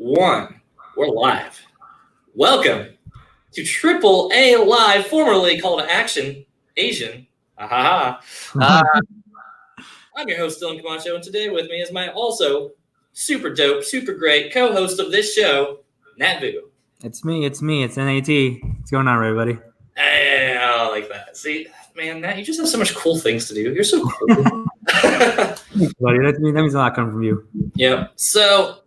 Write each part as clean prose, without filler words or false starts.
1. We're live. Welcome to AAA Live, formerly called Action Asian. I'm your host, Dylan Camacho, and today with me is my also super dope, super great co-host of this show, Nat Vu. It's me. It's NAT. What's going on, everybody? Hey, I like that. See, man, Nat, you just have so much cool things to do. You're so cool. Thanks, buddy. That means a lot coming from you. Yep. So,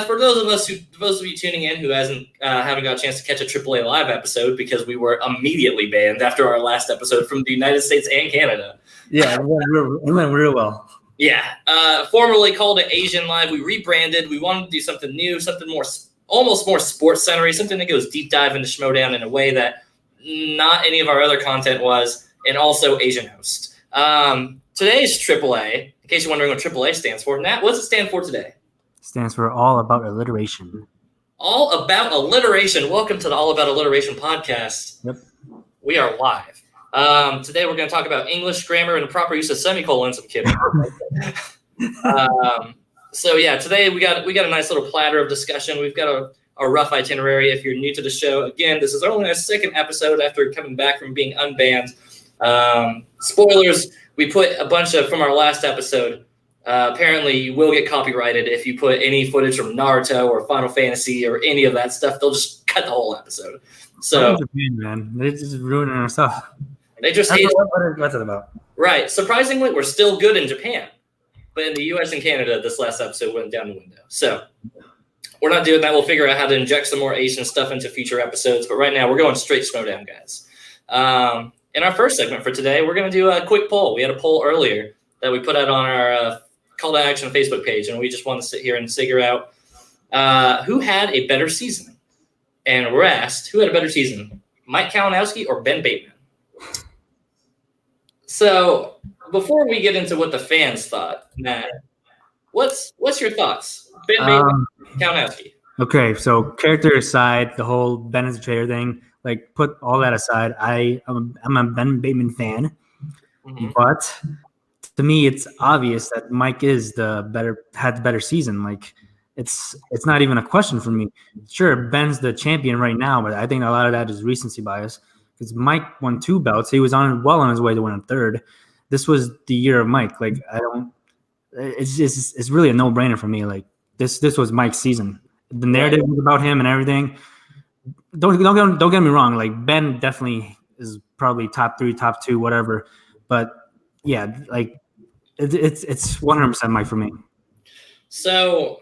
for those of you tuning in who haven't got a chance to catch a AAA Live episode because we were immediately banned after our last episode from the United States and Canada. Yeah, it went real well. Yeah. Formerly called it Asian Live, we rebranded. We wanted to do something new, something almost more sports-centery, something that goes deep dive into Schmodown in a way that not any of our other content was, and also Asian host. Today's AAA, in case you're wondering what AAA stands for, Nat, what does it stand for today? Stands for All About Alliteration. All About Alliteration. Welcome to the All About Alliteration podcast. Yep. We are live. Today we're going to talk about English grammar and the proper use of semicolons. I'm kidding. So yeah, today we got a nice little platter of discussion. We've got a rough itinerary. If you're new to the show, again, this is only our second episode after coming back from being unbanned. Spoilers, we put a bunch of from our last episode. Apparently, you will get copyrighted if you put any footage from Naruto or Final Fantasy or any of that stuff. They'll just cut the whole episode. So, man, they're just ruining our stuff. They just hate. What's it about? Right. Surprisingly, we're still good in Japan, but in the U.S. and Canada, this last episode went down the window. So we're not doing that. We'll figure out how to inject some more Asian stuff into future episodes. But right now, we're going straight Schmodown, guys. In our first segment for today, we're going to do a quick poll. We had a poll earlier that we put out on our Call to Action Facebook page, and we just want to sit here and figure out who had a better season. And we're asked, who had a better season, Mike Kalinowski or Ben Bateman? So before we get into what the fans thought, Matt, what's your thoughts? Ben Bateman, Kalinowski. Okay, so character aside, the whole Ben is a traitor thing, like put all that aside. I'm a Ben Bateman fan, but to me, it's obvious that Mike is had the better season. Like, it's not even a question for me. Sure, Ben's the champion right now, but I think a lot of that is recency bias because Mike won 2 belts. He was well on his way to win a 3rd. This was the year of Mike. Like, it's really a no-brainer for me. Like, this was Mike's season. The narrative was about him and everything. Don't get me wrong. Like, Ben definitely is probably top 3, top 2, whatever. But yeah, like. It's 100% Mike for me. So,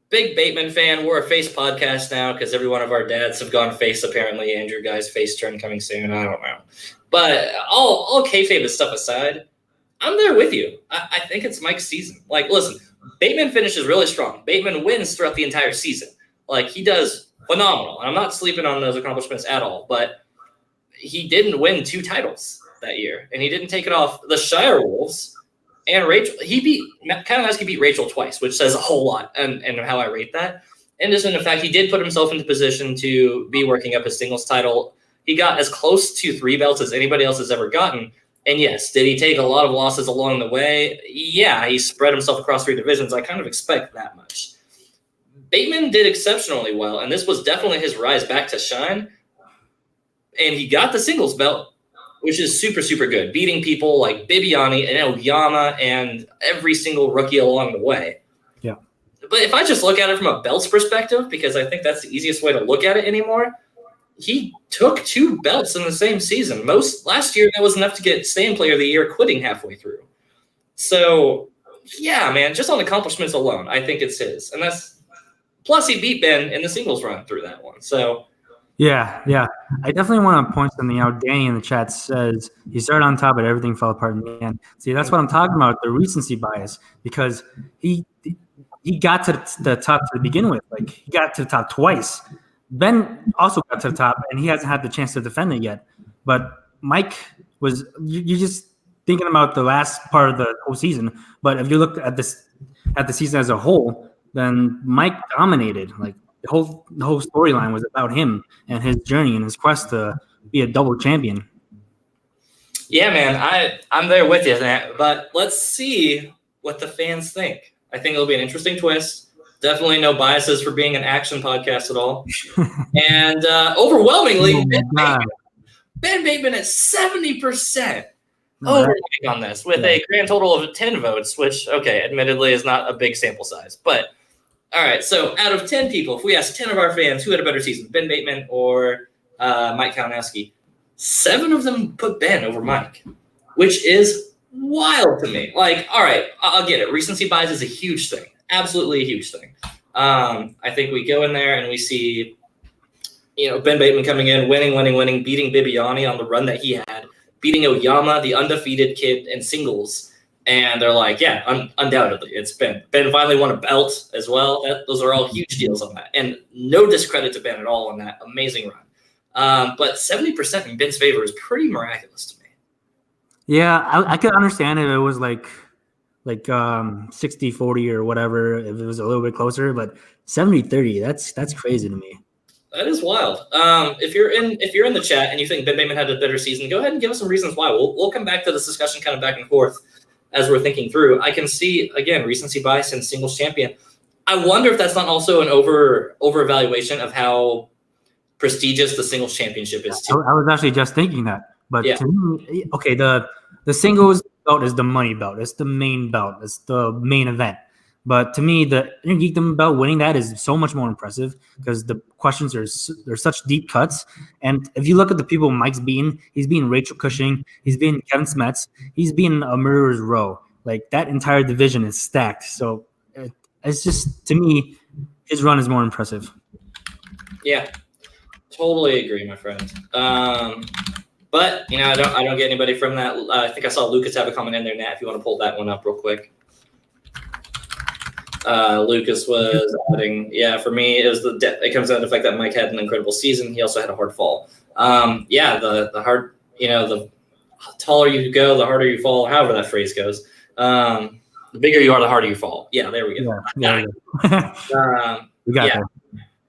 big Bateman fan. We're a face podcast now because every one of our dads have gone face, apparently. Andrew Ghai's face turn coming soon. I don't know. But all kayfabe and stuff aside, I'm there with you. I think it's Mike's season. Like, listen, Bateman finishes really strong. Bateman wins throughout the entire season. Like, he does phenomenal. I'm not sleeping on those accomplishments at all. But he didn't win 2 titles that year, and he didn't take it off the Shire Wolves and Rachel. Kalinowski beat Rachel twice, which says a whole lot and how I rate that. And just in the fact he did put himself into position to be working up his singles title. He got as close to 3 belts as anybody else has ever gotten. And yes, did he take a lot of losses along the way? Yeah, he spread himself across 3 divisions. I kind of expect that much. Bateman did exceptionally well, and this was definitely his rise back to shine. And he got the singles belt, which is super, super good, beating people like Bibiani and Oyama and every single rookie along the way. Yeah. But if I just look at it from a belts perspective, because I think that's the easiest way to look at it anymore, he took 2 belts in the same season. Last year, that was enough to get Stand Player of the Year quitting halfway through. So, yeah, man, just on accomplishments alone, I think it's his. And plus he beat Ben in the singles run through that one. So, Yeah. I definitely want to point something out. Danny in the chat says he started on top, but everything fell apart in the end. See, that's what I'm talking about, the recency bias, because he got to the top to begin with. Like, he got to the top twice. Ben also got to the top, and he hasn't had the chance to defend it yet. But Mike was – you're just thinking about the last part of the whole season. But if you look at the season as a whole, then Mike dominated. Like, the whole storyline was about him and his journey and his quest to be a double champion. Yeah, man, I'm there with you, but let's see what the fans think. I think it'll be an interesting twist. Definitely no biases for being an action podcast at all. And overwhelmingly, Ben Bateman at 70%. Over on this with a grand total of 10 votes, which, okay, admittedly is not a big sample size. But, all right, so out of 10 people, if we ask 10 of our fans who had a better season, Ben Bateman or Mike Kalinowski, 7 of them put Ben over Mike, which is wild to me. Like, all right, I'll get it. Recency bias is a huge thing. Absolutely a huge thing. I think we go in there and we see, Ben Bateman coming in, winning, beating Bibiani on the run that he had, beating Oyama, the undefeated kid in singles. And they're like, yeah, undoubtedly, it's Ben. Ben finally won a belt as well. Those are all huge deals on that. And no discredit to Ben at all on that amazing run. But 70% in Ben's favor is pretty miraculous to me. Yeah, I could understand if it was like 60-40 or whatever, if it was a little bit closer, but 70-30, that's crazy to me. That is wild. If you're in the chat and you think Ben Bateman had a better season, go ahead and give us some reasons why. We'll come back to this discussion kind of back and forth as we're thinking through. I can see, again, recency bias in singles champion. I wonder if that's not also an over evaluation of how prestigious the singles championship is too. I was actually just thinking that. But to me, okay, the singles belt is the money belt. It's the main belt. It's the main event. But to me, the Intergeekdom belt, winning that is so much more impressive because the questions are such deep cuts. And if you look at the people Mike's beaten, he's beaten Rachel Cushing, he's beaten Kevin Smets, he's beaten a Murderer's Row. Like, that entire division is stacked. So it's just, to me, his run is more impressive. Yeah, totally agree, my friend. But I don't get anybody from that. I think I saw Lucas have a comment in there, Nat. If you want to pull that one up real quick. Lucas was adding, for me, it was it comes down to the fact that Mike had an incredible season. He also had a hard fall. The hard, the taller you go, the harder you fall, however that phrase goes. The bigger you are, the harder you fall. Yeah, there we go. Yeah. We got that.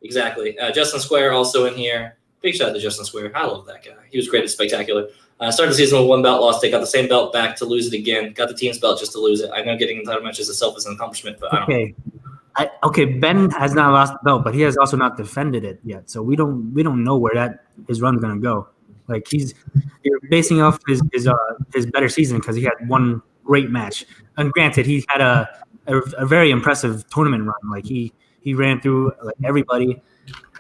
Exactly. Justin Square also in here. Big shout out to Justin Square. I love that guy. He was great at Spectacular. Started the season with 1 belt, lost it, got the same belt back to lose it again, got the team's belt just to lose it. I know getting into title matches itself is an accomplishment, but I don't. Ben has not lost the belt, but he has also not defended it yet. So we don't know where his run's gonna go. Like, you're basing off his better season because he had one great match. And granted, he had a very impressive tournament run. Like, he ran through everybody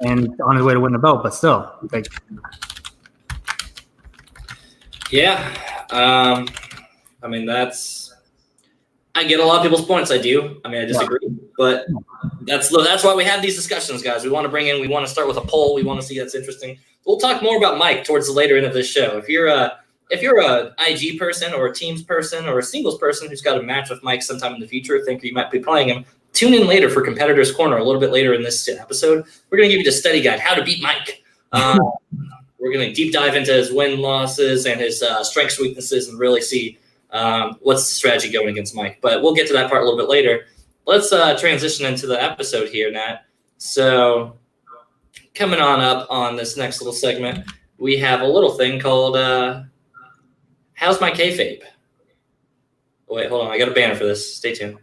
and on his way to win the belt, but still, like. Yeah, I get a lot of people's points. I do. I disagree, but that's why we have these discussions, guys. We want to we want to start with a poll. We want to see that's interesting. We'll talk more about Mike towards the later end of this show. If you're a IG person or a teams person or a singles person who's got a match with Mike sometime in the future, think you might be playing him, tune in later for Competitors Corner a little bit later in this episode. We're going to give you the study guide, how to beat Mike. We're going to deep dive into his win-losses and his strengths, weaknesses, and really see what's the strategy going against Mike. But we'll get to that part a little bit later. Let's transition into the episode here, Nat. So coming on up on this next little segment, we have a little thing called How's My Kayfabe? Oh, wait, hold on. I got a banner for this. Stay tuned.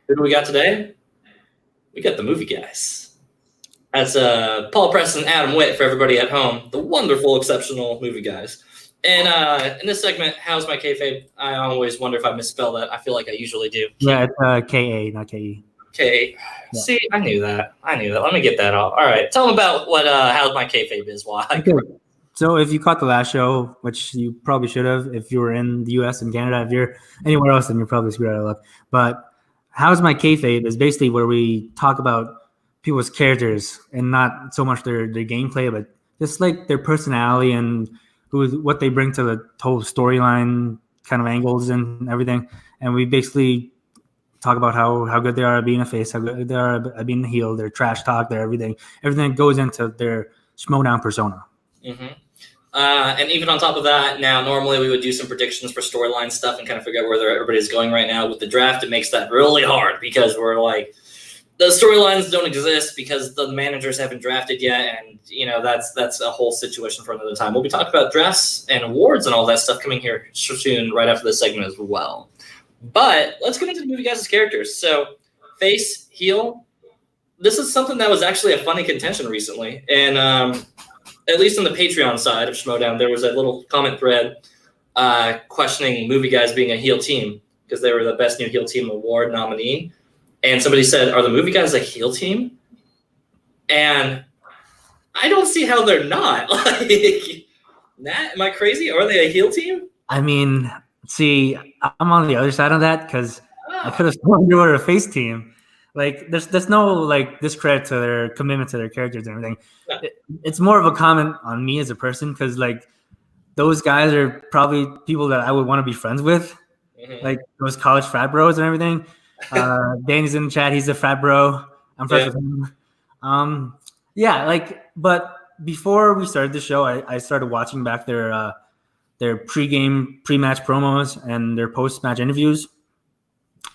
Who do we got today? We got the movie guys. That's Paul Preston, Adam Witt for everybody at home, the wonderful, exceptional movie guys. And in this segment, How's My Kayfabe? I always wonder if I misspell that. I feel like I usually do. Yeah, it's K-A, not K-E. K-A. Yeah. See, I knew that. Let me get that off. All right. Tell them about what How's My Kayfabe is. Why? Okay. So if you caught the last show, which you probably should have if you were in the U.S. and Canada, if you're anywhere else, then you're probably screwed out of luck. But How's My Kayfabe is basically where we talk about people's characters and not so much their gameplay, but just like their personality and what they bring to the whole storyline kind of angles and everything. And we basically talk about how good they are at being a face, how good they are at being a heel, their trash talk, their everything that goes into their Schmodown persona. Mm-hmm. And even on top of that, now normally we would do some predictions for storyline stuff and kind of figure out where everybody's going right now. With the draft, it makes that really hard because we're like, the storylines don't exist because the managers haven't drafted yet, and that's a whole situation for another time. We'll be talking about drafts and awards and all that stuff coming here soon, right after this segment as well. But let's get into the movie guys' characters. So, face, heel, this is something that was actually a funny contention recently, and at least on the Patreon side of Schmodown, there was a little comment thread questioning Movie Guys being a heel team because they were the Best New Heel Team Award nominee, and somebody said, "Are the Movie Guys a heel team?" And I don't see how they're not. Like, Nat, am I crazy? Are they a heel team? I mean, see, I'm on the other side of that because I could have sworn they were a face team. Like, there's no like discredit to their commitment to their characters and everything. No. It's more of a comment on me as a person because like those guys are probably people that I would want to be friends with, like those college frat bros and everything. Danny's in the chat; he's a frat bro. I'm friends with him. Yeah, like, but before we started the show, I started watching back their pre-match promos and their post-match interviews,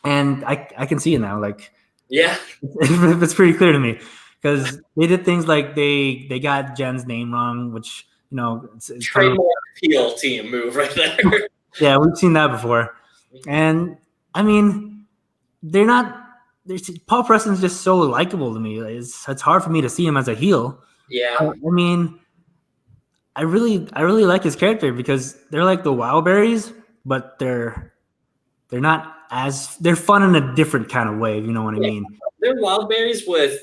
and I can see it now. Like, yeah, it's pretty clear to me because they did things like they got Jen's name wrong, which it's trademark heel team move right there. Yeah, we've seen that before, and I mean, they're not. Paul Preston's just so likable to me. It's hard for me to see him as a heel. Yeah, I mean, I really like his character because they're like the Wildberries, but they're not they're fun in a different kind of way. If you know what I mean? They're Wildberries with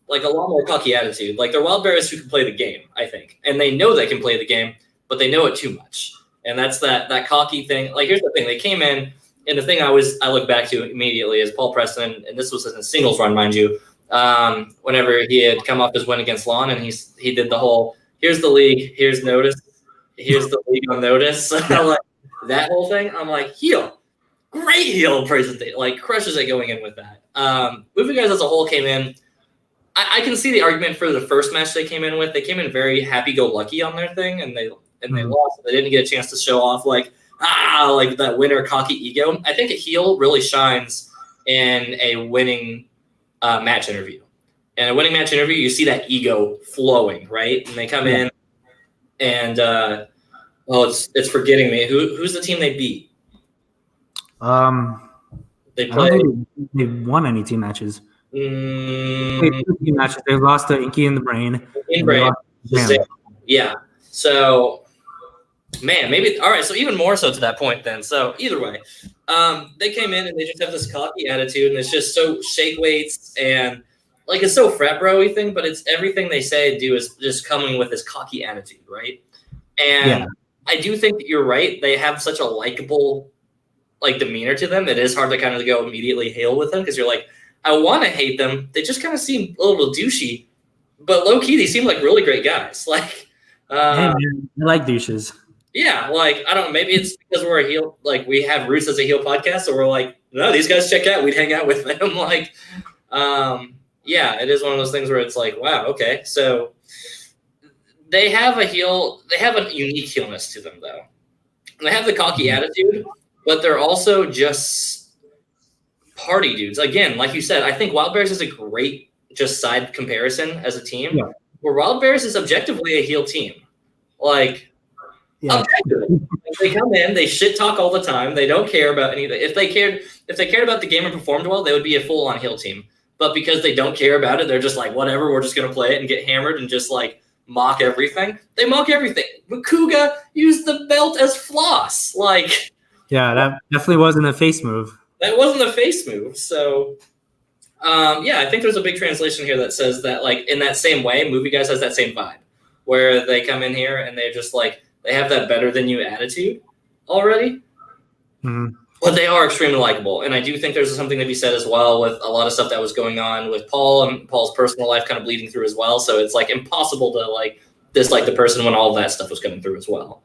like a lot more cocky attitude. Like they're Wildberries who can play the game, I think, and they know they can play the game, but they know it too much, and that's that cocky thing. Like here's the thing: they came in. And the thing I look back to immediately is Paul Preston, and this was in a singles run, mind you. Whenever he had come off his win against Lon, and he did the whole here's the league, here's notice, here's the league on notice. Like that whole thing. I'm like heel, great heel presentation, like crushes it going in with that. Movie Guys as a whole came in. I can see the argument for the first match they came in with. They came in very happy-go-lucky on their thing, and they lost. They didn't get a chance to show off like that winner cocky ego. I think a heel really shines in a winning match interview. In a winning match interview, you see that ego flowing, right? And they come in and it's forgetting me. Who's the team they beat? They don't think they've won any team matches. Team matches. They lost to Inky in the Brain. Yeah. So man, maybe all right. So even more so to that point, then. So either way, they came in and they just have this cocky attitude, and it's just so shake weights and like it's so frat bro-y thing, but it's everything they say and do is just coming with this cocky attitude, right? And I do think that you're right. They have such a likable like demeanor to them. It is hard to kind of go immediately hail with them because you're like, I want to hate them. They just kind of seem a little douchey, but low key they seem like really great guys. Like, I like douches. Yeah, like I don't know, maybe it's because we're a heel, like we have roots as a heel podcast, so we're like, no, these guys check out, we'd hang out with them. Like, yeah, it is one of those things where it's like, wow, okay. So they have a unique heelness to them though. They have the cocky attitude, but they're also just party dudes. Again, like you said, I think Wild Bears is a great just side comparison as a team. Yeah. Where Wild Bears is objectively a heel team. Like they come in, they shit talk all the time. They don't care about anything. If they cared about the game and performed well, they would be a full-on heel team. But because they don't care about it, they're just like, whatever, we're just gonna play it and get hammered and just like mock everything. They mock everything. Makuga used the belt as floss. Like, yeah, that definitely wasn't a face move. That wasn't a face move. So yeah, I think there's a big translation here that says that like in that same way, Movie Guys has that same vibe where they come in here and they're just like they have that better than you attitude already. Mm-hmm. But they are extremely likable. And I do think there's something to be said as well with a lot of stuff that was going on with Paul and Paul's personal life kind of bleeding through as well. So it's like impossible to like dislike the person when all of that stuff was coming through as well.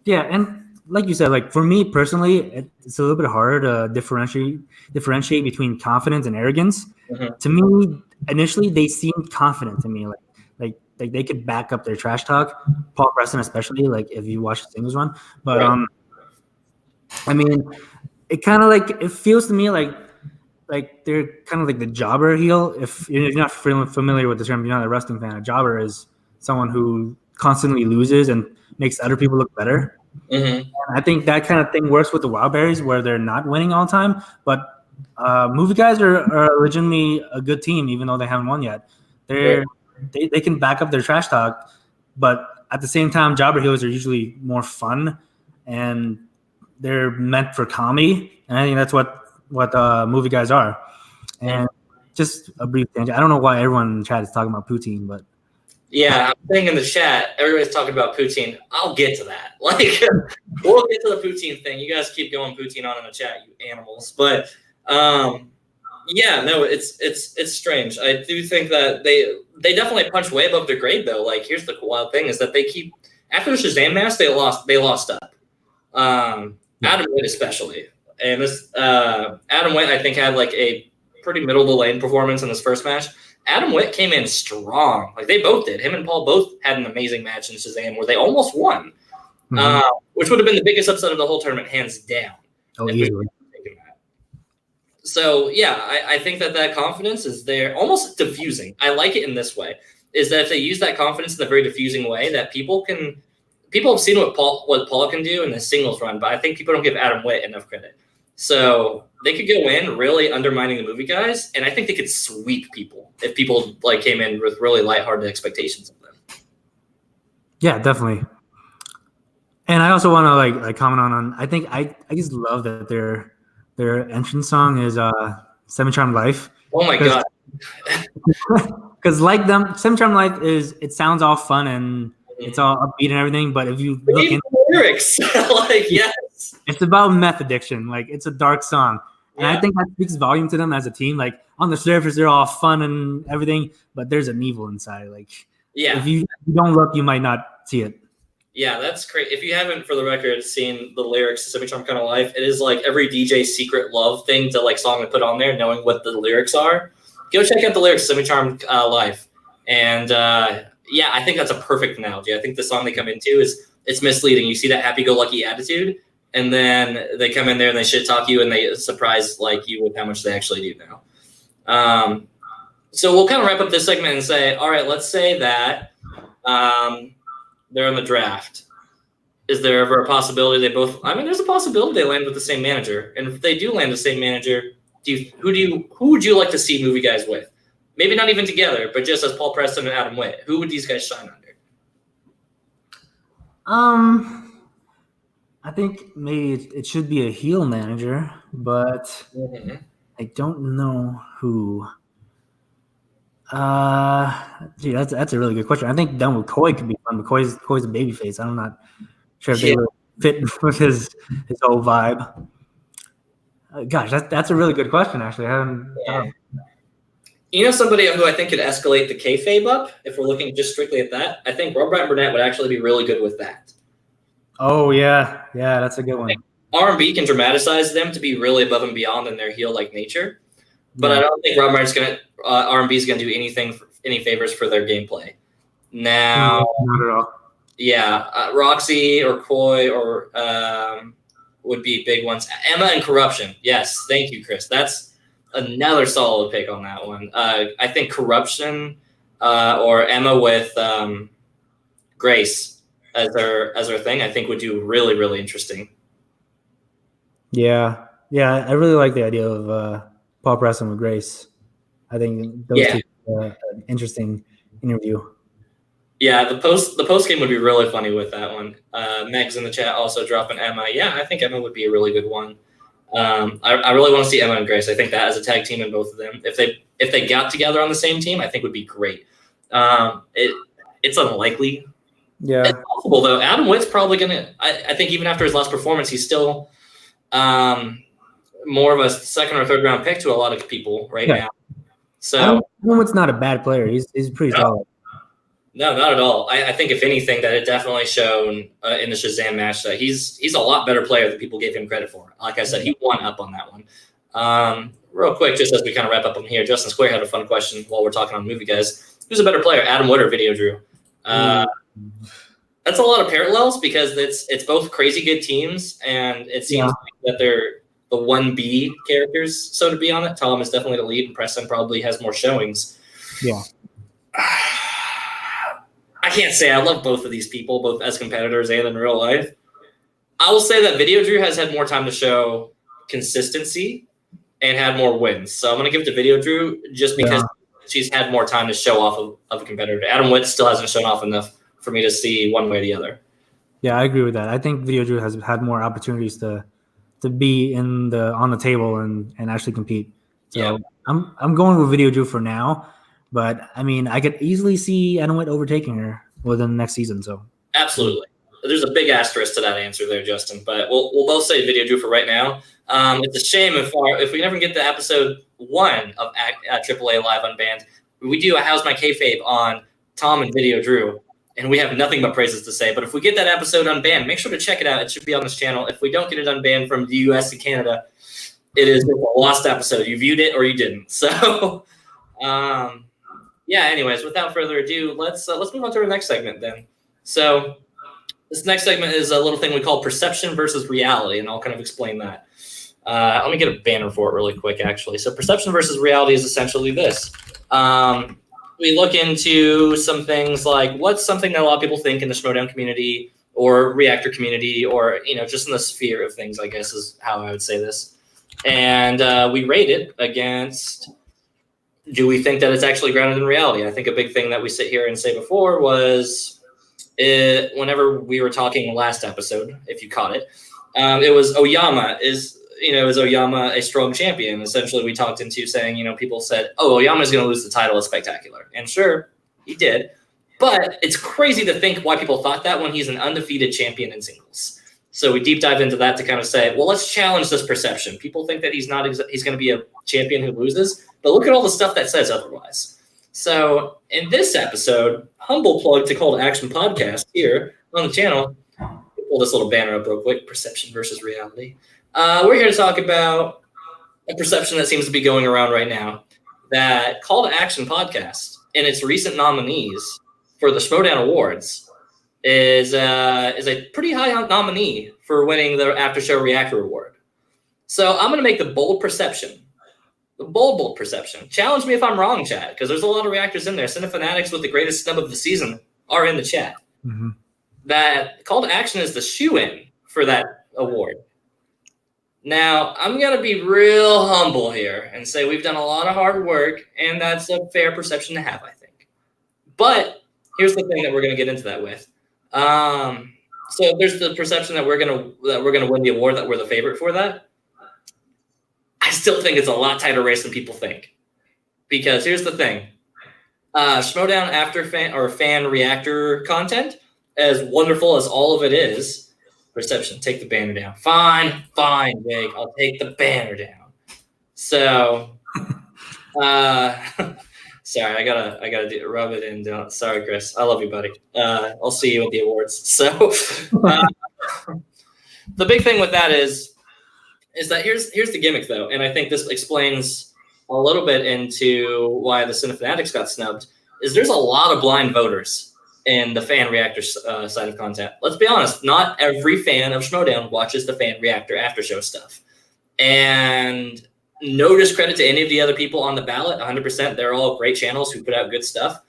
Yeah, and like you said, like for me personally, it's a little bit harder to differentiate between confidence and arrogance. Mm-hmm. To me, initially they seemed confident to me, like they could back up their trash talk. Paul Preston, especially, like if you watch the singles run. But right. I mean, it kind of like it feels to me like they're kind of like the jobber heel. If you're not familiar with the term, you're not a wrestling fan. A jobber is someone who constantly loses and makes other people look better. Mm-hmm. I think that kind of thing works with the Wild Berries, where they're not winning all the time, but Movie guys are legitimately a good team, even though they haven't won yet. They can back up their trash talk, but at the same time, jobber heroes are usually more fun, and they're meant for comedy. And I think that's what movie guys are. And just a brief tangent. I don't know why everyone in the chat is talking about poutine, but Yeah, I'm saying in the chat, everybody's talking about poutine. I'll get to that. Like, we'll get to the poutine thing. You guys keep going poutine on in the chat, you animals. But yeah, no, it's strange. I do think that they definitely punch way above their grade though. Like, here's the wild thing: is that they keep after the Shazam match, they lost up. Adam Witt especially, and this Adam Witt I think had like a pretty middle of the lane performance in this first match. Adam Witt came in strong. Like they both did. Him and Paul both had an amazing match in Shazam where they almost won, which would have been the biggest upset of the whole tournament, hands down. oh, easily. So, yeah, I think that confidence is there, almost diffusing. I like it in this way, is that if they use that confidence in a very diffusing way, that people have seen what Paul can do in the singles run, but I think people don't give Adam Witt enough credit. So they could go in really undermining the movie guys, and I think they could sweep people if people like came in with really lighthearted expectations of them. Yeah, definitely. And I also want to like comment on I think I just love that their entrance song is Seven Charmed Life. Oh my god. Because like them, Seven Charmed Life it sounds all fun and it's all upbeat and everything, but if you look into the lyrics, like yes. It's about meth addiction. Like it's a dark song. And I think that speaks volume to them as a team. Like on the surface, they're all fun and everything, but there's an evil inside. Like if you don't look, you might not see it. Yeah, that's great. If you haven't, for the record, seen the lyrics to Semi-Charmed Kind of Life, it is like every DJ's secret love thing to like song to put on there, knowing what the lyrics are. Go check out the lyrics to Semi-Charmed Life. And yeah, I think that's a perfect analogy. I think the song they come into it's misleading. You see that happy-go-lucky attitude, and then they come in there and they shit-talk you and they surprise like you with how much they actually do now. So we'll kind of wrap up this segment and say, all right, let's say that they're in the draft. Is there ever a possibility there's a possibility they land with the same manager. And if they do land the same manager, who would you like to see movie guys with? Maybe not even together, but just as Paul Preston and Adam Witt. Who would these guys shine under? I think maybe it should be a heel manager, but I don't know who. Gee, that's a really good question. I think Don McCoy could be fun. McCoy's a babyface. I'm not sure if they would fit with his whole vibe. Gosh, that's a really good question. Actually, I haven't. You know, somebody who I think could escalate the kayfabe up, if we're looking just strictly at that, I think Robert Burnett would actually be really good with that. Oh yeah, that's a good one. R&B can dramatize them to be really above and beyond in their heel-like nature, but I don't think R&B is gonna do any favors for their gameplay. Now, not at all. Yeah, Roxy or Koi or would be big ones. Emma and Corruption. Yes, thank you, Chris. That's another solid pick on that one. I think Corruption or Emma with Grace as her thing, I think would do really, really interesting. Yeah, I really like the idea of Paul Preston with Grace. I think those two are an interesting interview. Yeah, the post game would be really funny with that one. Meg's in the chat also dropping Emma. Yeah, I think Emma would be a really good one. I really want to see Emma and Grace. I think that as a tag team in both of them, if they got together on the same team, I think would be great. It's unlikely. Yeah, it's possible though. Adam Witt's probably gonna. I think even after his last performance, he's still more of a second or third round pick to a lot of people now. So Adam Witt's not a bad player. He's pretty solid. No, not at all. I think if anything, that it definitely shown in the Shazam match that he's a lot better player than people gave him credit for. Like I said, he won up on that one. Real quick, just as we kind of wrap up on here, Justin Square had a fun question while we're talking on movie guys. Who's a better player, Adam Witt or Video Drew? That's a lot of parallels because it's both crazy good teams, and it seems that they're the 1B characters, so to be on it. Tom is definitely the lead, and Preston probably has more showings. Yeah. I can't say I love both of these people, both as competitors and in real life. I will say that Video Drew has had more time to show consistency, and had more wins. So I'm going to give it to Video Drew just because she's had more time to show off of a competitor. Adam Witt still hasn't shown off enough for me to see one way or the other. Yeah, I agree with that. I think Video Drew has had more opportunities to be on the table and actually compete. So yeah. I'm going with Video Drew for now, but I mean I could easily see Adam Witt overtaking her within the next season. So absolutely. There's a big asterisk to that answer there, Justin. But we'll both say Video Drew for right now. It's a shame if we never get to episode 1 of AAA Live Unbanned. We do a How's My Kayfabe on Tom and Video Drew, and we have nothing but praises to say. But if we get that episode unbanned, make sure to check it out. It should be on this channel. If we don't get it unbanned from the U.S. and Canada, it is a lost episode. You viewed it or you didn't. So, yeah. Anyways, without further ado, let's move on to our next segment then. So. This next segment is a little thing we call perception versus reality, and I'll kind of explain that. Let me get a banner for it really quick, actually. So perception versus reality is essentially this. We look into some things like what's something that a lot of people think in the Schmodown community or reactor community or, just in the sphere of things, I guess is how I would say this. And we rate it against, do we think that it's actually grounded in reality? I think a big thing that we sit here and say before was... whenever we were talking last episode, if you caught it, it was Oyama is Oyama a strong champion? Essentially, we talked into saying, people said, oh, Oyama is going to lose the title at Spectacular. And sure, he did. But it's crazy to think why people thought that when he's an undefeated champion in singles. So we deep dive into that to kind of say, well, let's challenge this perception. People think that he's going to be a champion who loses, but look at all the stuff that says otherwise. So in this episode, humble plug to Call to Action podcast here on the channel. Pull this little banner up real quick, perception versus reality. We're here to talk about a perception that seems to be going around right now, that Call to Action podcast and its recent nominees for the Schmodown Awards is a pretty high nominee for winning the After Show Reactor Award. So I'm going to make the bold perception. The bold perception. Challenge me if I'm wrong, chat, because there's a lot of reactors in there. Cinefanatics with the greatest snub of the season are in the chat. Mm-hmm. That Call to Action is the shoe-in for that award. Now, I'm going to be real humble here and say we've done a lot of hard work, and that's a fair perception to have, I think. But here's the thing that we're going to get into that with. So there's the perception that we're going to win the award, that we're the favorite for that. I still think it's a lot tighter race than people think. Because here's the thing. Schmodown after fan reactor content, as wonderful as all of it is, perception, take the banner down. Fine, Jake. I'll take the banner down. So, sorry, I gotta rub it in. Don't. Sorry, Chris. I love you, buddy. I'll see you at the awards. So, the big thing with that is that here's the gimmick, though, and I think this explains a little bit into why the Cinefanatics got snubbed, is there's a lot of blind voters in the fan reactor side of content. Let's be honest, not every fan of Schmodown watches the fan reactor after show stuff. And no discredit to any of the other people on the ballot, 100%. They're all great channels who put out good stuff.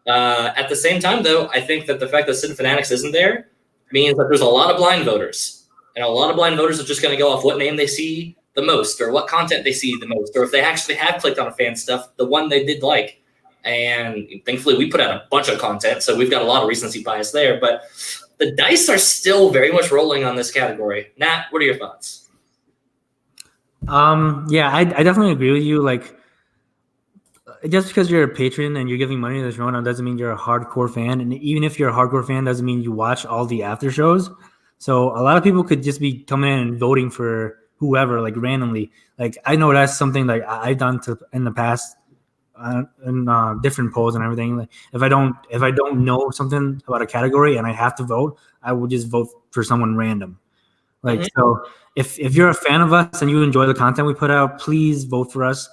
At the same time, though, I think that the fact that Cinefanatics isn't there means that there's a lot of blind voters. And a lot of blind voters are just going to go off what name they see the most or what content they see the most, or if they actually have clicked on a fan stuff, the one they did like. And thankfully, we put out a bunch of content, so we've got a lot of recency bias there. But the dice are still very much rolling on this category. Nat, what are your thoughts? Yeah, I definitely agree with you. Like, just because you're a patron and you're giving money to the Schmodown doesn't mean you're a hardcore fan. And even if you're a hardcore fan, doesn't mean you watch all the after shows. So a lot of people could just be coming in and voting for whoever, like randomly. Like I know that's something like I've done in the past in different polls and everything. Like if I don't know something about a category and I have to vote, I will just vote for someone random. Like So if you're a fan of us and you enjoy the content we put out, please vote for us.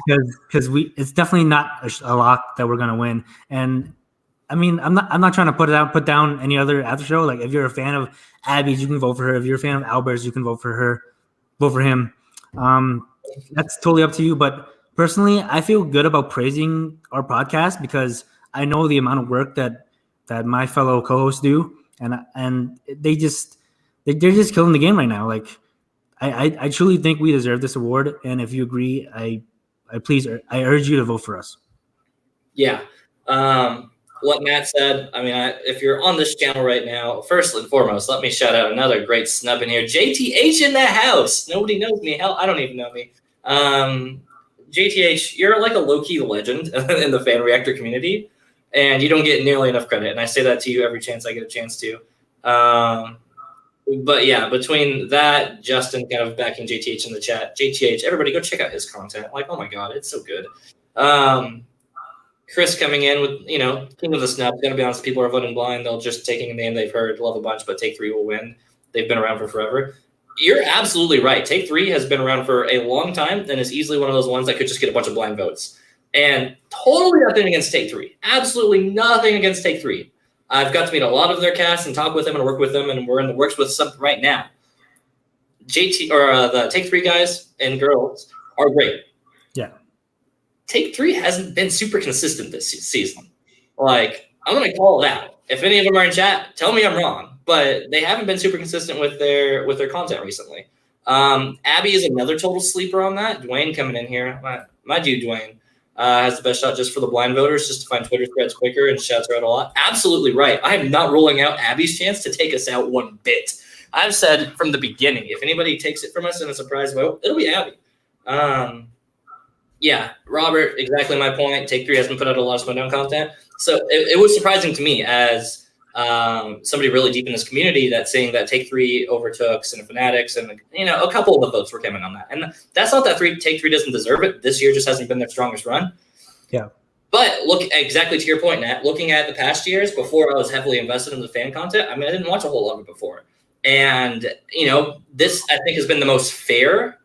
Because it's definitely not a lock that we're gonna win. And I mean, I'm not trying to put down any other after show. Like if you're a fan of Abby's, you can vote for her. If you're a fan of Albert's, you can vote for him. That's totally up to you. But personally, I feel good about praising our podcast because I know the amount of work that my fellow co-hosts do, and they're just killing the game right now. Like I truly think we deserve this award. And if you agree, I urge you to vote for us. Yeah. What Matt said, I mean, if you're on this channel right now, first and foremost, let me shout out another great snub in here. JTH in the house. Nobody knows me. Hell, I don't even know me. JTH, you're like a low-key legend in the fan reactor community, and you don't get nearly enough credit. And I say that to you every chance I get a chance to. But yeah, between that, Justin kind of backing JTH in the chat. JTH, everybody go check out his content. Like, oh my God, it's so good. Chris coming in with, King of the Snub. Gonna be honest, people are voting blind. They'll just taking a name they've heard, love a bunch, but Take 3 will win. They've been around for forever. You're absolutely right. Take 3 has been around for a long time and is easily one of those ones that could just get a bunch of blind votes. And totally nothing against Take 3. Absolutely nothing against Take 3. I've got to meet a lot of their cast and talk with them and work with them, and we're in the works with something right now. The Take 3 guys and girls are great. Yeah. Take 3 hasn't been super consistent this season. Like, I'm going to call it out. If any of them are in chat, tell me I'm wrong. But they haven't been super consistent with their content recently. Abby is another total sleeper on that. Dwayne coming in here. My dude, Dwayne, has the best shot just for the blind voters, just to find Twitter threads quicker and shouts her out a lot. Absolutely right. I am not ruling out Abby's chance to take us out one bit. I've said from the beginning, if anybody takes it from us in a surprise vote, it'll be Abby. Yeah, Robert, exactly my point. Take 3 hasn't put out a lot of Smowdown content. So it was surprising to me as somebody really deep in this community that saying that Take 3 overtook Cinefanatics, and a couple of the votes were coming on that. And that's not that Take 3 doesn't deserve it. This year just hasn't been their strongest run. Yeah. But look, exactly to your point, Nat, looking at the past years before I was heavily invested in the fan content, I mean, I didn't watch a whole lot of it before. And, this I think has been the most fair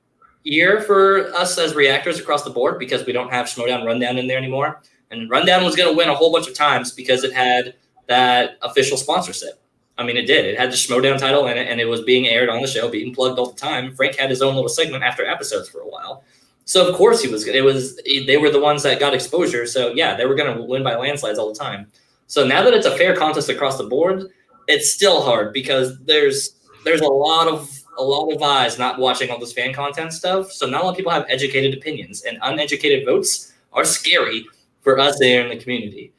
year for us as reactors across the board because we don't have Schmodown Rundown in there anymore. And Rundown was going to win a whole bunch of times because it had that official sponsorship. I mean, it did. It had the Schmodown title in it, and it was being aired on the show, being plugged all the time. Frank had his own little segment after episodes for a while. So, of course, they were the ones that got exposure. So, yeah, they were going to win by landslides all the time. So now that it's a fair contest across the board, it's still hard because there's a lot of eyes not watching all this fan content stuff. So not a lot of people have educated opinions, and uneducated votes are scary for us there in the community.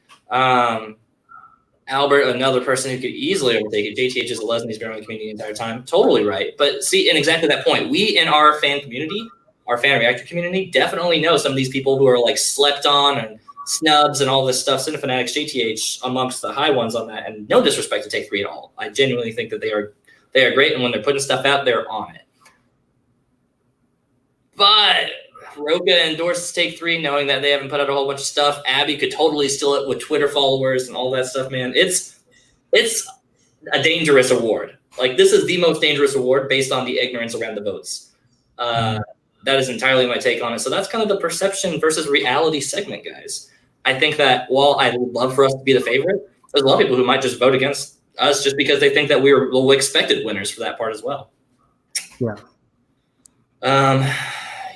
Albert, another person who could easily overtake it. JTH is a lesson. He's been around the community the entire time. Totally right. But see, in exactly that point, we in our fan community, our fan reactor community, definitely know some of these people who are like slept on and snubs and all this stuff. Cinefanatics, JTH, amongst the high ones on that. And no disrespect to Take 3 at all. I genuinely think that they are great, and when they're putting stuff out, they're on it. But Roka endorses Take 3, knowing that they haven't put out a whole bunch of stuff. Abby could totally steal it with Twitter followers and all that stuff, man. It's a dangerous award. Like, this is the most dangerous award based on the ignorance around the votes. That is entirely my take on it. So that's kind of the perception versus reality segment, guys. I think that while I would love for us to be the favorite, there's a lot of people who might just vote against us just because they think that we were expected winners for that part as well. Yeah.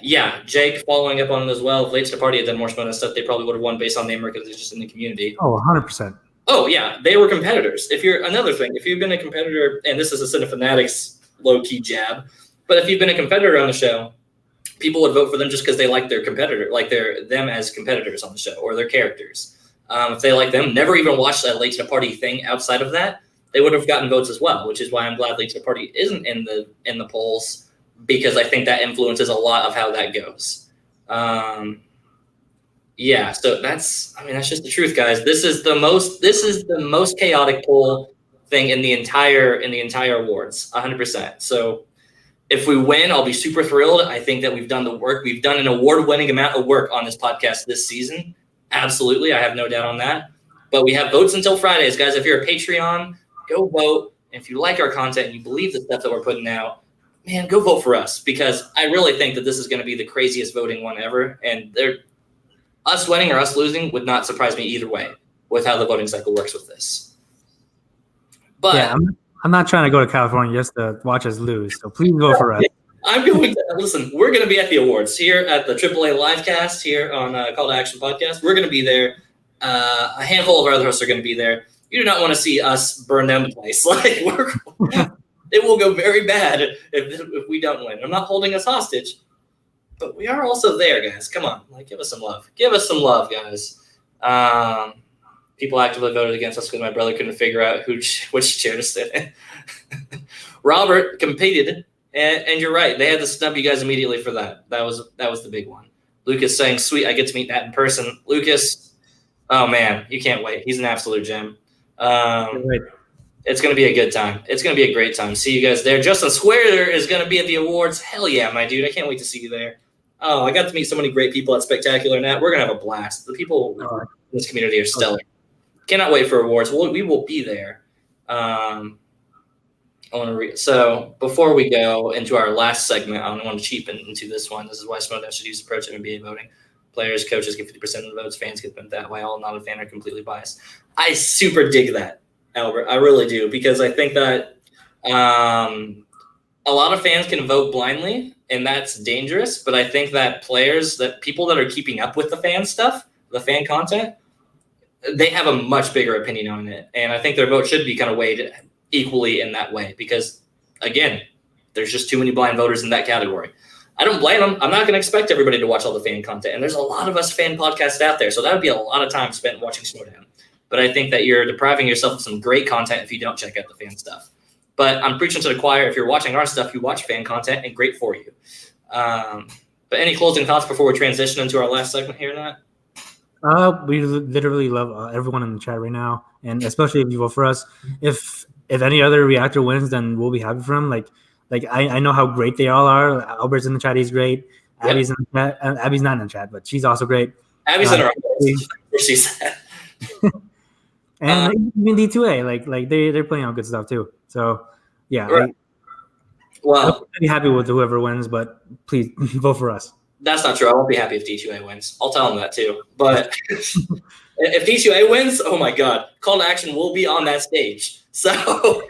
Yeah, Jake following up on it as well. If Late to Party had done more Smowdown stuff, they probably would have won based on name because it's just in the community. Oh, 100%. Oh, yeah, they were competitors. If you've been a competitor, and this is a Cinefanatics low-key jab, but if you've been a competitor on the show, people would vote for them just because they like their competitor, like them as competitors on the show or their characters. If they like them, never even watched that Late to the Party thing outside of that, they would have gotten votes as well, which is why I'm glad Late to the Party isn't in the polls, because I think that influences a lot of how that goes. Yeah, so that's just the truth, guys. This is the most chaotic poll thing in the entire awards, 100%. So if we win, I'll be super thrilled. I think that we've done the work. We've done an award-winning amount of work on this podcast this season. Absolutely, I have no doubt on that. But we have votes until Fridays, guys. If you're a Patreon, go vote. If you like our content and you believe the stuff that we're putting out, man, go vote for us, because I really think that this is going to be the craziest voting one ever. And us winning or us losing would not surprise me either way with how the voting cycle works with this. But yeah, I'm not trying to go to California just to watch us lose. So please vote for us. I'm going to listen. We're going to be at the awards here at the AAA livecast here on Call to Action podcast. We're going to be there. A handful of our other hosts are going to be there. You do not want to see us burn them the place. Like It will go very bad if we don't win. I'm not holding us hostage, but we are also there, guys. Come on, like give us some love. Give us some love, guys. People actively voted against us because my brother couldn't figure out which chair to sit in. Robert competed, and you're right. They had to snub you guys immediately for that. That was the big one. Lucas saying, "Sweet, I get to meet Nat in person." Lucas, oh man, you can't wait. He's an absolute gem. It's going to be a good time. It's going to be a great time. See you guys there. Justin Square is going to be at the awards. Hell yeah, my dude. I can't wait to see you there. Oh, I got to meet so many great people at Spectacular Nat. We're going to have a blast. The people in this community are stellar. Cannot wait for awards. We will be there. So before we go into our last segment, I don't want to cheapen into this one. This is why Smoked should use approach NBA voting. Players, coaches get 50% of the votes. Fans get them that way. All not a fan are completely biased. I super dig that, Albert. I really do, because I think that a lot of fans can vote blindly, and that's dangerous. But I think that people that are keeping up with the fan stuff, the fan content, they have a much bigger opinion on it. And I think their vote should be kind of weighed equally in that way because, again, there's just too many blind voters in that category. I don't blame them. I'm not going to expect everybody to watch all the fan content. And there's a lot of us fan podcasts out there. So that would be a lot of time spent watching Snowdown. But I think that you're depriving yourself of some great content if you don't check out the fan stuff. But I'm preaching to the choir. If you're watching our stuff, you watch fan content, and great for you. But any closing thoughts before we transition into our last segment here, Nat? We literally love everyone in the chat right now, and especially if you vote for us. If any other reactor wins, then we'll be happy for him. Like I know how great they all are. Albert's in the chat; he's great. Yep. Abby's in the chat. Abby's not in the chat, but she's also great. Abby's in our she's and even D2A, like they're playing out good stuff too. So yeah, right. I'll be happy with whoever wins, but please vote for us. That's not true. I won't be happy if D2A wins. I'll tell them that too. But if D2A wins, oh my God, call to action will be on that stage. So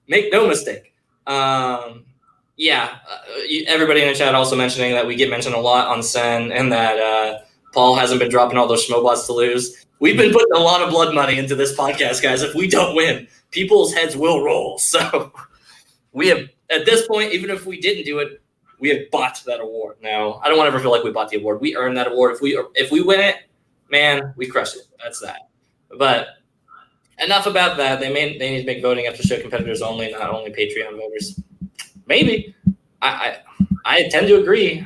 make no mistake. Everybody in the chat also mentioning that we get mentioned a lot on Sen and that Paul hasn't been dropping all those schmobots to lose. We've been putting a lot of blood money into this podcast, guys. If we don't win, people's heads will roll. So we have, at this point, even if we didn't do it, we have bought that award. Now, I don't want to ever feel like we bought the award. We earned that award. If we win it, man, we crushed it. That's that. But enough about that. They need to make voting up to show competitors only, not only Patreon voters. Maybe. I tend to agree.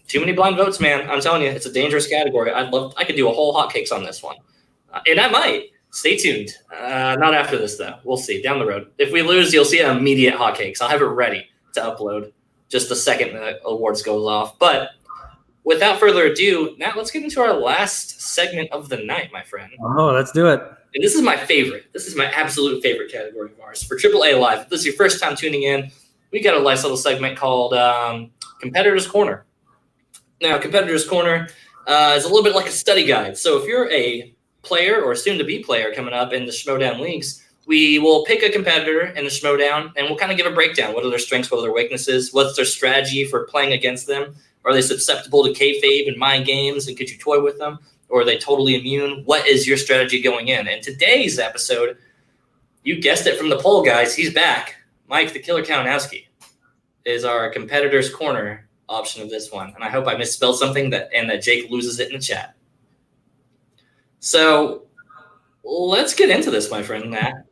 Too many blind votes, man. I'm telling you, it's a dangerous category. I could do a whole hotcakes on this one. And I might. Stay tuned. Not after this, though. We'll see. Down the road. If we lose, you'll see an immediate hotcakes. I'll have it ready to upload just the second the awards goes off. But without further ado, now let's get into our last segment of the night, my friend. Oh, let's do it. And this is my favorite. This is my absolute favorite category of ours. For AAA Live, if this is your first time tuning in, we got a nice little segment called Competitor's Corner. Now, Competitor's Corner is a little bit like a study guide. So if you're a player or soon-to-be player coming up in the Schmodown leagues, we will pick a competitor in the Schmodown, and we'll kind of give a breakdown. What are their strengths? What are their weaknesses? What's their strategy for playing against them? Are they susceptible to kayfabe and mind games, and could you toy with them? Or are they totally immune? What is your strategy going in? And today's episode, you guessed it from the poll, guys. He's back. Mike, the Killer Kalinowski, is our Competitor's Corner option of this one. And I hope I misspelled something that Jake loses it in the chat. So let's get into this, my friend, Nat.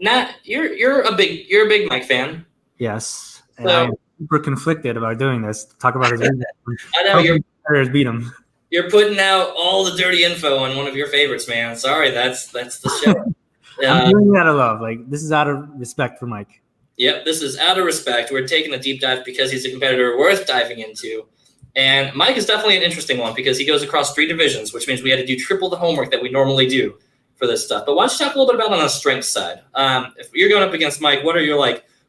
Nat, you're a big Mike fan. Yes. And I'm super conflicted about doing this. Talk about his I know competitors beat him. You're putting out all the dirty info on one of your favorites, man. Sorry, that's the show. I'm doing it out of love. Like, this is out of respect for Mike. Yep, this is out of respect. We're taking a deep dive because he's a competitor worth diving into. And Mike is definitely an interesting one because he goes across 3 divisions, which means we had to do triple the homework that we normally do for this stuff. But why don't you talk a little bit about on the strength side? If you're going up against Mike, what are your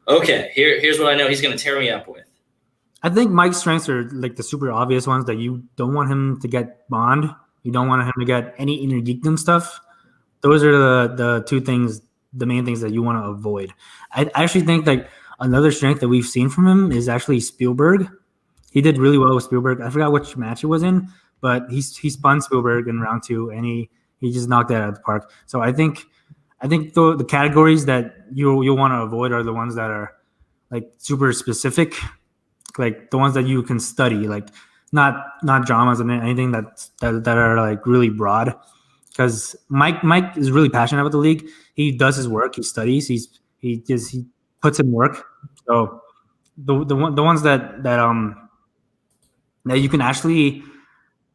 okay, here's what I know he's going to tear me up with? I think Mike's strengths are like the super obvious ones that you don't want him to get Bond. You don't want him to get any inner geekdom stuff. Those are the 2 things, the main things that you want to avoid. I actually think like another strength that we've seen from him is actually Spielberg. He did really well with Spielberg. I forgot which match it was in, but he spun Spielberg in round 2, and he just knocked that out of the park. So I think I think the categories that you'll want to avoid are the ones that are like super specific, like the ones that you can study, like not dramas and anything that are like really broad. Because Mike is really passionate about the league. He does his work. He studies. He puts in work. So the ones that you can actually,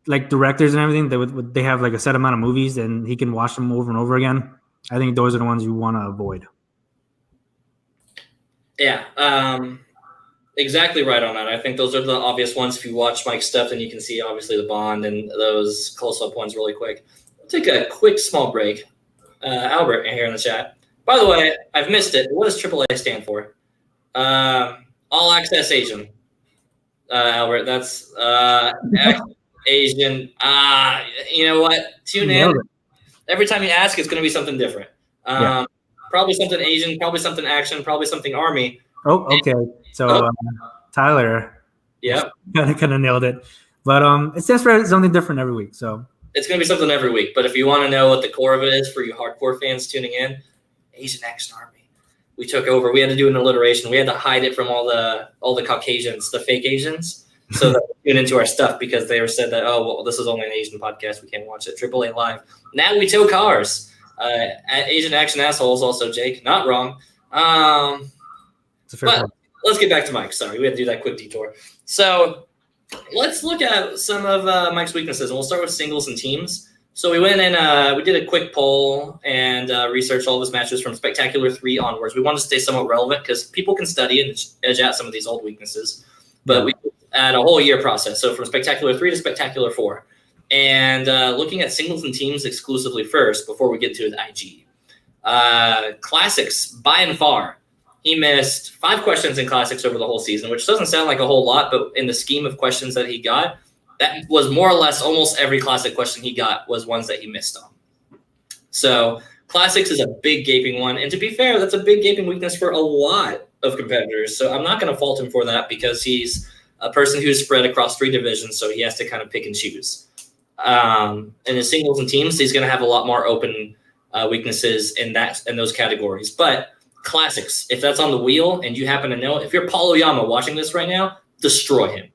like directors and everything, they have like a set amount of movies and he can watch them over and over again. I think those are the ones you want to avoid. Yeah, exactly right on that. I think those are the obvious ones. If you watch Mike's stuff, then you can see obviously the Bond and those close-up ones really quick. We'll take a quick small break. Albert here in the chat. By the way, I've missed it. What does AAA stand for? All Access Asian. Albert, that's Asian. You know what? Tune in. Every time you ask, it's going to be something different. Probably something Asian, probably something action, probably something Army. Oh, okay. So Tyler, kind of nailed it. But it stands for something different every week. So it's going to be something every week. But if you want to know what the core of it is for you hardcore fans tuning in, Asian Action Army. We took over. We had to do an alliteration. We had to hide it from all the Caucasians, the fake Asians, so that we tune into our stuff because they were said that, oh, well, this is only an Asian podcast. We can't watch it. AAA Live. Now we tow cars. Asian Action Assholes also, Jake. Not wrong. But let's get back to Mike. Sorry, we had to do that quick detour. So let's look at some of Mike's weaknesses, and we'll start with singles and teams. So we went and we did a quick poll and researched all of his matches from Spectacular 3 onwards. We wanted to stay somewhat relevant because people can study and edge out some of these old weaknesses. But we had a whole year process. So from Spectacular 3 to Spectacular 4. And looking at singles and teams exclusively first before we get to his IG. Classics, by and far. He missed 5 questions in Classics over the whole season, which doesn't sound like a whole lot, but in the scheme of questions that he got, that was more or less almost every Classic question he got was ones that he missed on. So Classics is a big gaping one. And to be fair, that's a big gaping weakness for a lot of competitors. So I'm not going to fault him for that because he's a person who's spread across 3 divisions, so he has to kind of pick and choose. In his singles and teams, he's going to have a lot more open weaknesses in those categories. But Classics, if that's on the wheel and you happen to know it, if you're Paulo Yama watching this right now, destroy him.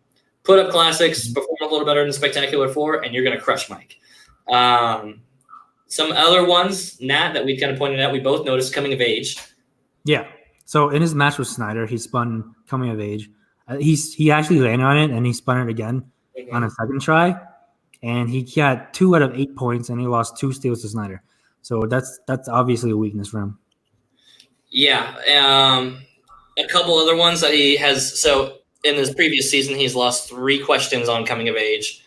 Put up Classics, perform a little better than Spectacular 4, and you're going to crush Mike. Some other ones, Nat, that we kind of pointed out, we both noticed coming of age. Yeah. So in his match with Snyder, he spun coming of age. He actually landed on it, and he spun it again on a second try. And he got 2 out of 8 points, and he lost 2 steals to Snyder. So that's obviously a weakness for him. Yeah. A couple other ones that he has. So in his previous season, he's lost 3 questions on coming of age.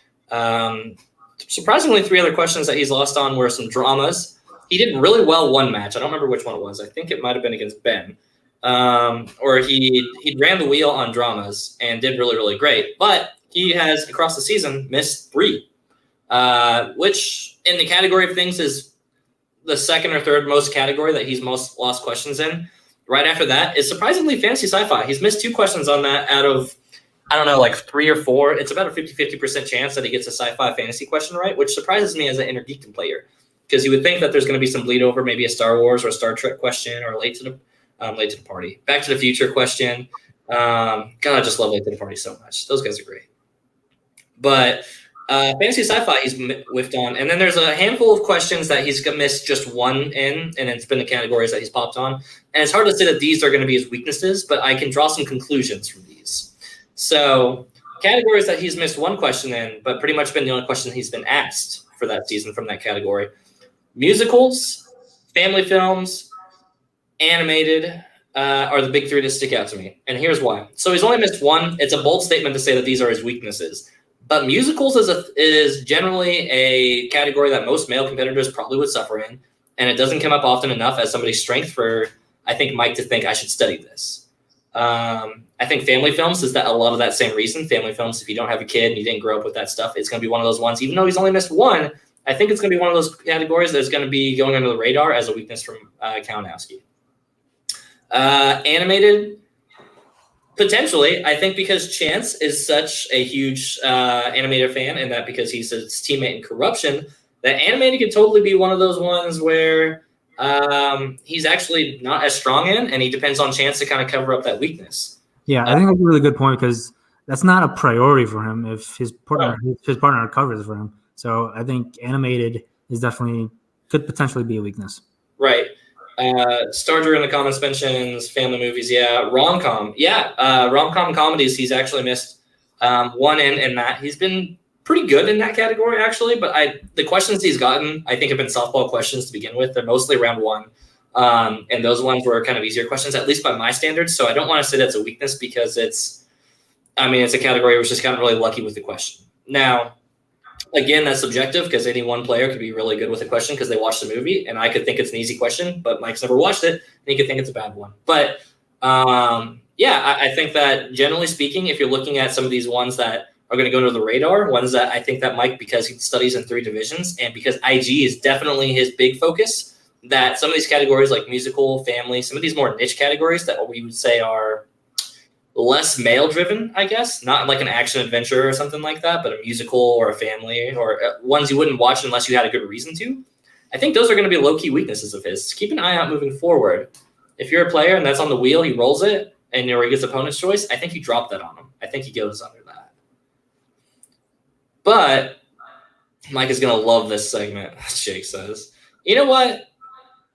Surprisingly, 3 other questions that he's lost on were some dramas. He did really well one match. I don't remember which one it was. I think it might have been against Ben. Or he ran the wheel on dramas and did really, really great. But he has, across the season, missed 3. Which in the category of things is the second or third most category that he's most lost questions in. Right after that is surprisingly fantasy sci-fi. He's missed 2 questions on that out of, I don't know, like 3 or 4. It's about a 50% chance that he gets a sci-fi fantasy question right, which surprises me as an Intergeekdom player because you would think that there's going to be some bleed over, maybe a Star Wars or a Star Trek question or late to the party, Back to the Future question. God, I just love Late to the Party so much. Those guys are great. But fantasy sci-fi he's whiffed on. And then there's a handful of questions that he's missed just 1 in, and it's been the categories that he's popped on. And it's hard to say that these are going to be his weaknesses, but I can draw some conclusions from these. So categories that he's missed 1 question in, but pretty much been the only question he's been asked for that season from that category. Musicals, family films, animated are the big 3 that stick out to me. And here's why. So he's only missed 1. It's a bold statement to say that these are his weaknesses. But musicals is generally a category that most male competitors probably would suffer in, and it doesn't come up often enough as somebody's strength for, I think, Mike to think I should study this. I think family films is that a lot of that same reason. Family films, if you don't have a kid and you didn't grow up with that stuff, it's going to be one of those ones. Even though he's only missed 1, I think it's going to be one of those categories that's going to be going under the radar as a weakness from Kalinowski. Animated. Potentially, I think because Chance is such a huge animator fan and that because he's his teammate in Corruption, that animated could totally be one of those ones where he's actually not as strong in, and he depends on chance to kind of cover up that weakness. Yeah, I think that's a really good point because that's not a priority for him if his partner covers for him. So I think animated is definitely could potentially be a weakness. Right. Starter in the comments mentions family movies. Yeah. Rom-com. Yeah. Rom-com comedies. He's actually missed one in that. He's been pretty good in that category, actually. But the questions he's gotten, I think, have been softball questions to begin with. They're mostly round one. And those ones were kind of easier questions, at least by my standards. So I don't want to say that's a weakness because it's a category which just gotten really lucky with the question. Now, again, that's subjective because any one player could be really good with a question because they watched the movie, and I could think it's an easy question, but Mike's never watched it, and he could think it's a bad one. But I think that generally speaking, if you're looking at some of these ones that are going to go under the radar, ones that I think that Mike, because he studies in 3 divisions, and because IG is definitely his big focus, that some of these categories like musical, family, some of these more niche categories that we would say are less male-driven, I guess, not like an action-adventure or something like that, but a musical or a family or ones you wouldn't watch unless you had a good reason to. I think those are going to be low-key weaknesses of his. Keep an eye out moving forward. If you're a player and that's on the wheel, he rolls it, and he gets opponent's choice, I think you drop that on him. I think he goes under that. But Mike is going to love this segment, Jake says. You know what?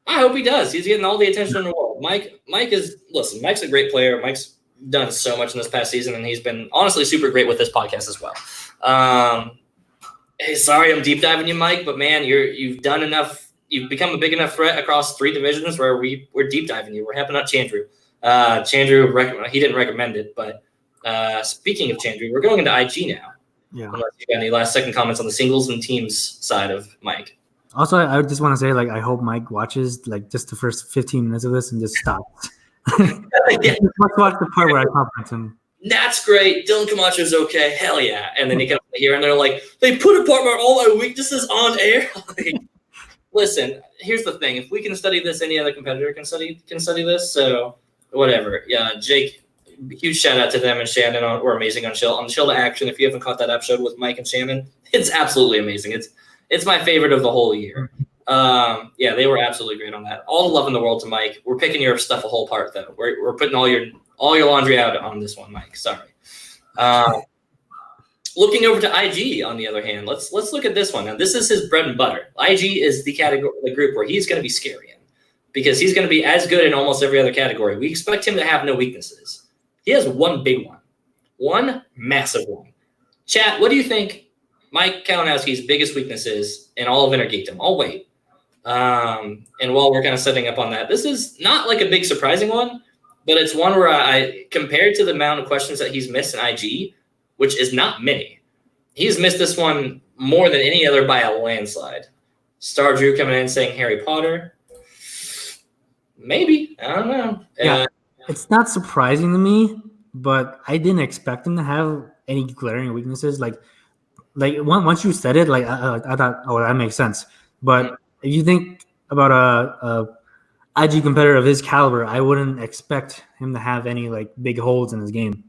I hope he does. He's getting all the attention in the world. Mike's a great player. Mike's done so much in this past season, and he's been honestly super great with this podcast as well. Hey, sorry I'm deep diving you, Mike, but man, you've done enough. You've become a big enough threat across 3 divisions where we're deep diving you. We're helping out Chandru. Chandru, he didn't recommend it, but speaking of Chandru, we're going into IG now. Yeah. Unless you got any last second comments on the singles and teams side of Mike. Also, I just want to say, I hope Mike watches just the first 15 minutes of this and just stops. Yeah. Let's watch the part where I compliment him. That's great. Dylan Camacho's okay. Hell yeah. And then he comes here and they're like, they put apart all my weaknesses on air. Listen, here's the thing. If we can study this, any other competitor can study this. So whatever. Yeah, Jake, huge shout out to them and Shannon were amazing on Chill to Action. If you haven't caught that episode with Mike and Shannon, it's absolutely amazing. It's my favorite of the whole year. They were absolutely great on that. All the love in the world to Mike. We're picking your stuff a whole part though. We're putting all your laundry out on this one, Mike. Sorry. Looking over to IG on the other hand, let's look at this one. Now this is his bread and butter. IG is the group where he's going to be scary in because he's going to be as good in almost every other category. We expect him to have no weaknesses. He has one big one massive one. Chat, what do you think Mike Kalinowski's biggest weakness is in all of Intergeekdom? I'll wait. And while we're kind of setting up on that, this is not like a big surprising one, but it's one where I compared to the amount of questions that he's missed in IG, which is not many. He's missed this one more than any other by a landslide. Star Drew coming in saying Harry Potter. Maybe. I don't know. Yeah, it's not surprising to me, but I didn't expect him to have any glaring weaknesses. Once you said it, I thought, oh, that makes sense. But if you think about a IG competitor of his caliber, I wouldn't expect him to have any big holes in his game.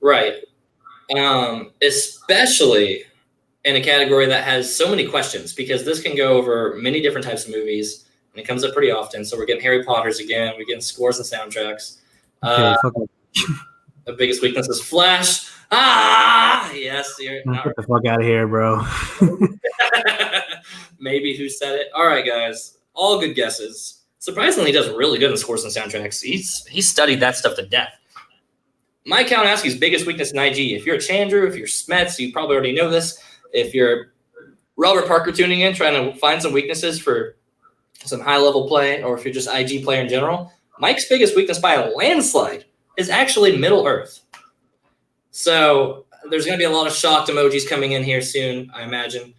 Right. Especially in a category that has so many questions, because this can go over many different types of movies, and it comes up pretty often. So we're getting Harry Potters again. We're getting scores and soundtracks. The biggest weakness is Flash. Yes. Get the fuck out of here, bro. Maybe who said it? All right, guys. All good guesses. Surprisingly, he does really good in scores and soundtracks. He's studied that stuff to death. Mike Kalinowski's biggest weakness in IG. If you're a Chandru, if you're Smets, you probably already know this. If you're Robert Parker tuning in, trying to find some weaknesses for some high-level play, or if you're just IG player in general, Mike's biggest weakness by a landslide is actually Middle Earth. So there's going to be a lot of shocked emojis coming in here soon, I imagine.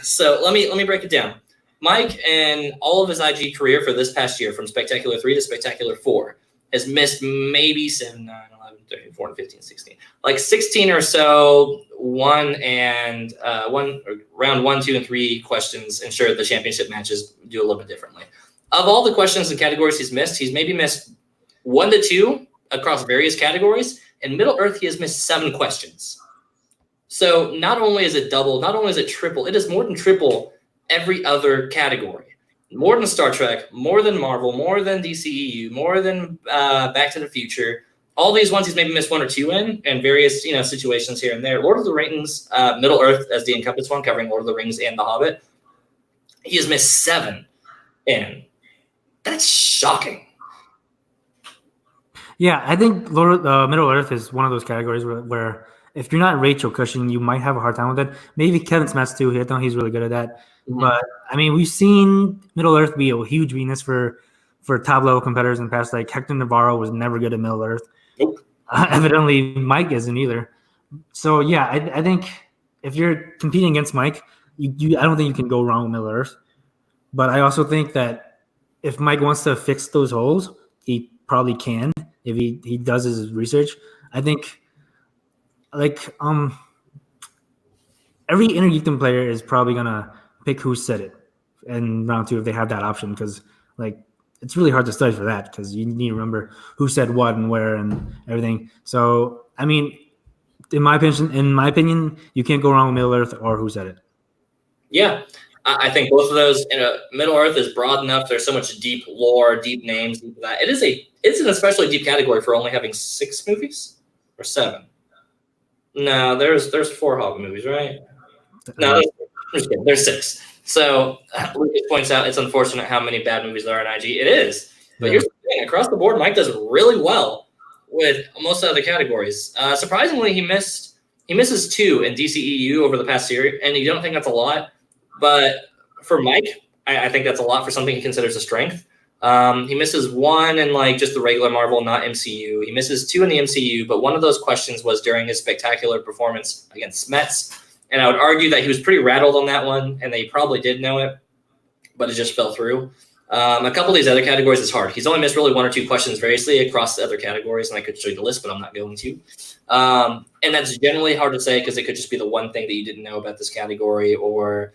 So let me break it down. Mike, in all of his IG career for this past year, from Spectacular 3 to Spectacular 4, has missed maybe 7, 9, 11, 13, 14, 15, 16. 16 or so, round 1, 2, and 3 questions ensure the championship matches do a little bit differently. Of all the questions and categories he's maybe missed 1 to 2 across various categories. In Middle Earth, he has missed 7 questions. So not only is it double, not only is it triple, it is more than triple every other category. more than Star Trek, more than Marvel, more than DCEU, more than Back to the Future. All these ones he's maybe missed one or two in, and various situations here and there. Lord of the Rings, Middle Earth as the Encompass one, covering Lord of the Rings and The Hobbit. He has missed 7 in. That's shocking. Yeah, I think Middle Earth is one of those categories where if you're not Rachel Cushing, you might have a hard time with it. Maybe Kevin Smets too. I know he's really good at that. Mm-hmm. But I mean, we've seen Middle Earth be a huge weakness for top level competitors in the past. Like Hector Navarro was never good at Middle Earth. Nope. Evidently, Mike isn't either. So yeah, I think if you're competing against Mike, I don't think you can go wrong with Middle Earth. But I also think that if Mike wants to fix those holes, he probably can if he does his research. I think every Inner Geekdom player is probably gonna pick Who Said It in round 2 if they have that option, because it's really hard to study for that because you need to remember who said what and where and everything. So I mean, in my opinion, you can't go wrong with Middle Earth or Who Said It. Yeah. I think both of those. Middle Earth is broad enough. There's so much deep lore, deep names, deep that. It's an especially deep category for only having 6 movies or 7. No, there's 4 Hobbit movies, right? No, there's 6. So Lucas points out it's unfortunate how many bad movies there are in IG. It is, but here's the thing: across the board, Mike does really well with most other categories. Surprisingly, he misses 2 in DCEU over the past year, and you don't think that's a lot. But for Mike, I think that's a lot for something he considers a strength. He misses 1 in just the regular Marvel, not MCU. He misses 2 in the MCU, but one of those questions was during his spectacular performance against Smets. And I would argue that he was pretty rattled on that one, and they probably did know it, but it just fell through. A couple of these other categories is hard. He's only missed really 1 or 2 questions variously across the other categories, and I could show you the list, but I'm not going to. And that's generally hard to say because it could just be the one thing that you didn't know about this category, or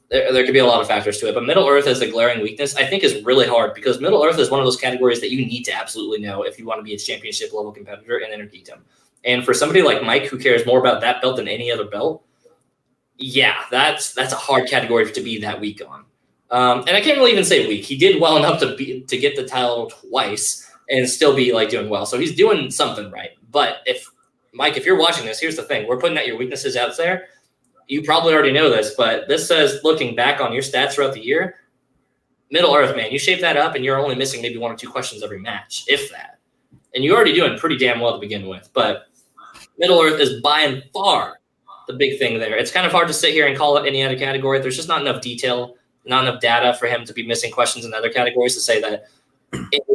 there could be a lot of factors to it. But Middle Earth as a glaring weakness, I think, is really hard because Middle Earth is one of those categories that you need to absolutely know if you want to be a championship level competitor in Inner Geekdom. And for somebody like Mike who cares more about that belt than any other belt, yeah, that's a hard category to be that weak on. And I can't really even say weak. He did well enough to get the title twice and still be doing well. So he's doing something right. But if you're watching this, here's the thing: we're putting out your weaknesses out there. You probably already know this, but this says, looking back on your stats throughout the year, Middle Earth, man, you shape that up, and you're only missing maybe 1 or 2 questions every match, if that. And you're already doing pretty damn well to begin with. But Middle Earth is by and far the big thing there. It's kind of hard to sit here and call it any other category. There's just not enough detail, not enough data for him to be missing questions in other categories to say that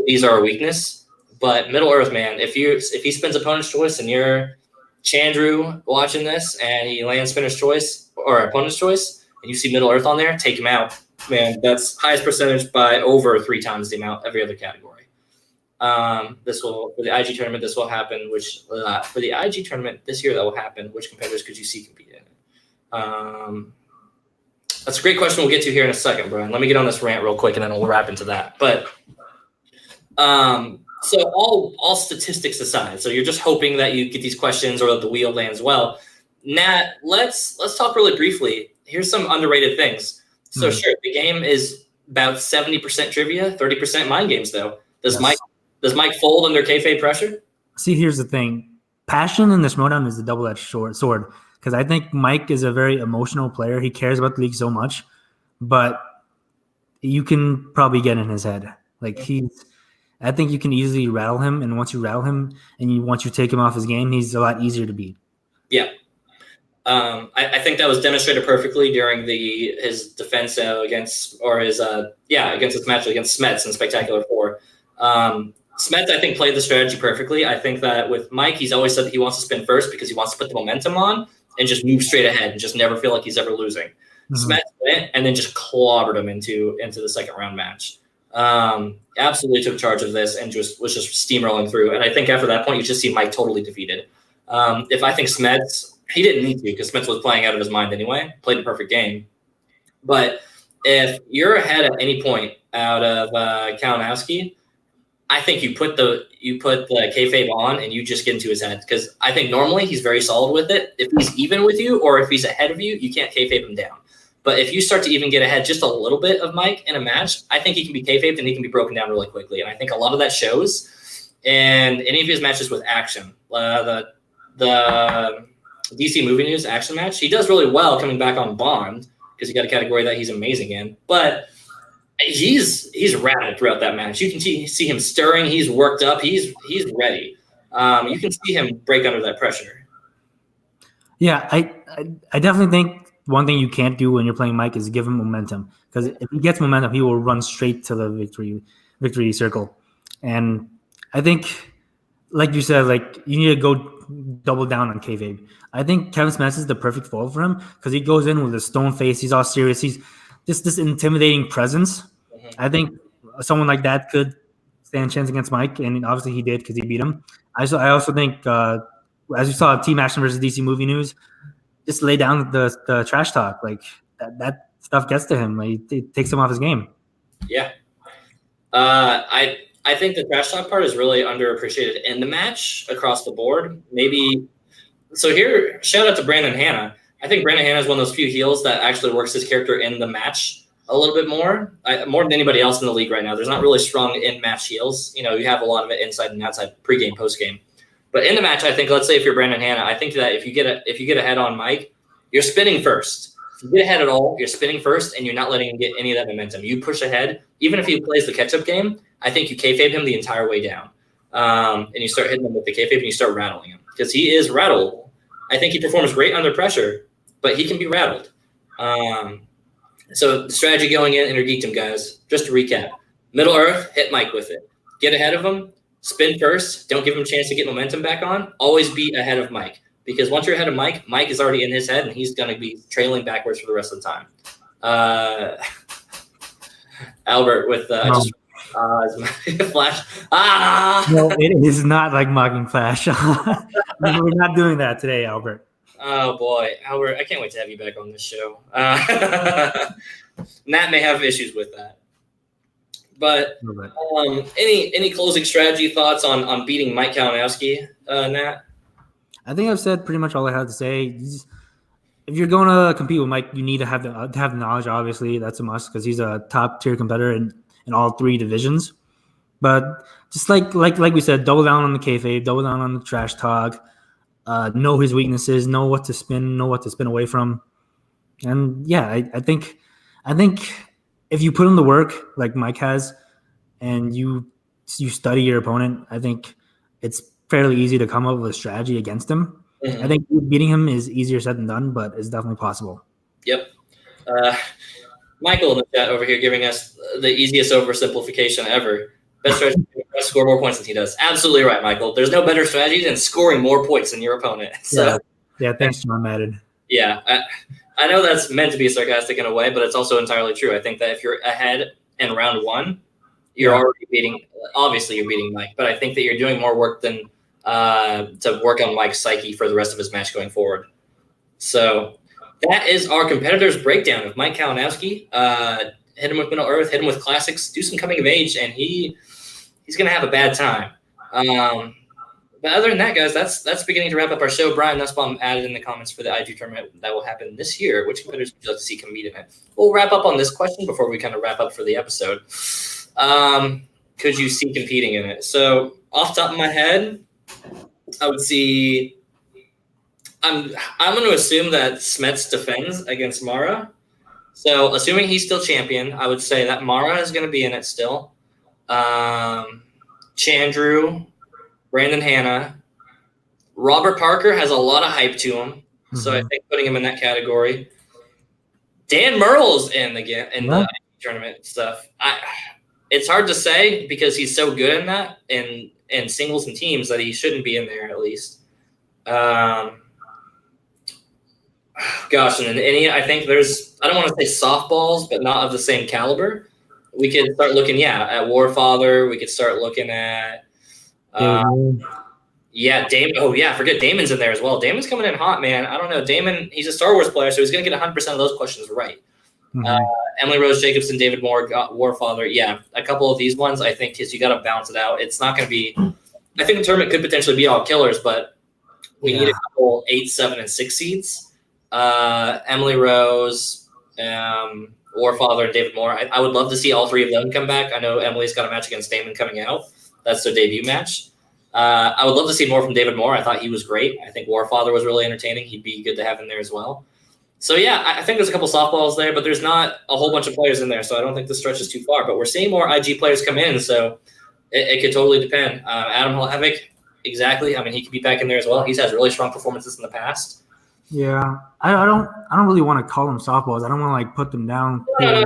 these are a weakness. But Middle Earth, man, if he spins opponent's choice and you're Chandru watching this and he lands spinner's choice or opponent's choice and you see Middle Earth on there, take him out. Man, that's highest percentage by over 3 times the amount every other category. For the IG tournament, this will happen. For the IG tournament this year, that will happen. Which competitors could you see compete in it? That's a great question. We'll get to here in a second, Brian. Let me get on this rant real quick, and then we'll wrap into that. But so all statistics aside, so you're just hoping that you get these questions or that the wheel lands well. Nat, let's talk really briefly. Here's some underrated things. So sure, the game is about 70% trivia, 30% mind games, though. Does Mike fold under kayfabe pressure? See, here's the thing. Passion in this Schmoedown is a double-edged sword because I think Mike is a very emotional player. He cares about the league so much, but you can probably get in his head. I think you can easily rattle him, and once you rattle him and once you take him off his game, he's a lot easier to beat. Yeah. I think that was demonstrated perfectly during his defense against his match against Smets in Spectacular 4. Smets, I think, played the strategy perfectly. I think that with Mike, he's always said that he wants to spin first because he wants to put the momentum on and just move straight ahead and just never feel like he's ever losing. Mm-hmm. Smets went and then just clobbered him into the second round match. Absolutely took charge of this and was just steamrolling through. And I think after that point, you just see Mike totally defeated. If I think Smets, he didn't need to because Smets was playing out of his mind anyway, played a perfect game. But if you're ahead at any point out of Kalinowski, I think you put the kayfabe on and you just get into his head because I think normally he's very solid with it. If he's even with you or if he's ahead of you, you can't kayfabe him down. But if you start to even get ahead just a little bit of Mike in a match, I think he can be kayfabed and he can be broken down really quickly. And I think a lot of that shows in any of his matches with action. The DC Movie News action match, he does really well coming back on Bond because he got a category that he's amazing in. But he's rattled throughout that match. You can see him stirring. He's worked up. He's ready. You can see him break under that pressure. Yeah, I definitely think one thing you can't do when you're playing Mike is give him momentum, because if he gets momentum, he will run straight to the victory circle. And I think, like you said, like you need to go double down on kayfabe. I think Kevin Smith is the perfect foil for him because he goes in with a stone face. He's all serious. He's just this intimidating presence. Mm-hmm. I think someone like that could stand a chance against Mike, and obviously he did because he beat him. I also think, as you saw, Team Action versus DC Movie News, just lay down the trash talk. Like that stuff gets to him. Like it takes him off his game. Yeah. I think the trash talk part is really underappreciated in the match across the board. Maybe so here, shout out to Brandon Hanna. I think Brandon Hanna is one of those few heels that actually works his character in the match a little bit more than anybody else in the league right now. There's not really strong in-match heels. You know, you have a lot of it inside and outside, pregame, postgame. But in the match, I think, let's say if you're Brandon Hanna, I think that if you get ahead on Mike, you're spinning first. If you get ahead at all, you're spinning first, and you're not letting him get any of that momentum. You push ahead, even if he plays the catch-up game. I think you kayfabe him the entire way down, and you start hitting him with the kayfabe, and you start rattling him because he is rattled. I think he performs great under pressure, but he can be rattled. So the strategy going in Geekdom, guys, just to recap: Middle Earth, hit Mike with it, get ahead of him, spin first, don't give him a chance to get momentum back on. Always be ahead of Mike, because once you're ahead of Mike, Mike is already in his head, and he's going to be trailing backwards for the rest of the time. Albert with Flash. No, it is not like mocking Flash. We're not doing that today, Albert. Oh boy, Albert, I can't wait to have you back on this show. Nat may have issues with that. But any closing strategy thoughts on beating Mike Kalinowski, Nat? I think I've said pretty much all I have to say. If you're going to compete with Mike, you need to have the knowledge. Obviously, that's a must because he's a top tier competitor in all three divisions. But just like we said, double down on the kayfabe, double down on the trash talk. Know his weaknesses, know what to spin away from, and yeah, I think if you put in the work like Mike has, and you study your opponent, I think it's fairly easy to come up with a strategy against him. Mm-hmm. I think beating him is easier said than done, but it's definitely possible. Yep. Michael in the chat over here giving us the easiest oversimplification ever. Best strategy to score more points than he does. Absolutely right, Michael. There's no better strategy than scoring more points than your opponent. So, yeah, thanks, John Madden. Yeah, I know that's meant to be sarcastic in a way, but it's also entirely true. I think that if you're ahead in round one, you're already beating Mike. But I think that you're doing more work than to work on Mike's psyche for the rest of his match going forward. So that is our competitors' breakdown of Mike Kalinowski. Hit him with Middle Earth, hit him with classics, do some coming of age, and he's going to have a bad time. But other than that, guys, that's beginning to wrap up our show. Brian Nussbaum added in the comments for the IG tournament that will happen this year. Which competitors would you like to see compete in it? We'll wrap up on this question before we kind of wrap up for the episode. Could you see competing in it? So off the top of my head, I would see I'm going to assume that Smets defends against Mara. So assuming he's still champion, I would say that Mara is going to be in it still. Chandru, Brandon Hanna, Robert Parker has a lot of hype to him. Mm-hmm. So I think putting him in that category. Dan Merle's in the tournament stuff. It's hard to say because he's so good in that in singles and teams that he shouldn't be in there at least. Gosh, and in any, I think there's, I don't want to say softballs, but not of the same caliber. We could start looking, at Warfather. We could start looking at, Damon. Oh, yeah, forget Damon's in there as well. Damon's coming in hot, man. I don't know. Damon, he's a Star Wars player, so he's going to get 100% of those questions right. Mm-hmm. Emily Rose Jacobson, David Moore, Warfather. Yeah, a couple of these ones, I think, you got to balance it out. It's not going to be, I think the tournament could potentially be all killers, but we need a couple 8, 7, and 6 seeds. Emily Rose, Warfather and David Moore. I would love to see all three of them come back. I know Emily's got a match against Damon coming out. That's their debut match. I would love to see more from David Moore. I thought he was great. I think Warfather was really entertaining. He'd be good to have in there as well. So, yeah, I think there's a couple softballs there, but there's not a whole bunch of players in there, so I don't think the stretch is too far. But we're seeing more IG players come in, so it could totally depend. Adam Havoc, exactly. I mean, he could be back in there as well. He's had really strong performances in the past. Yeah, I don't really want to call them softballs. I don't want to like put them down. No.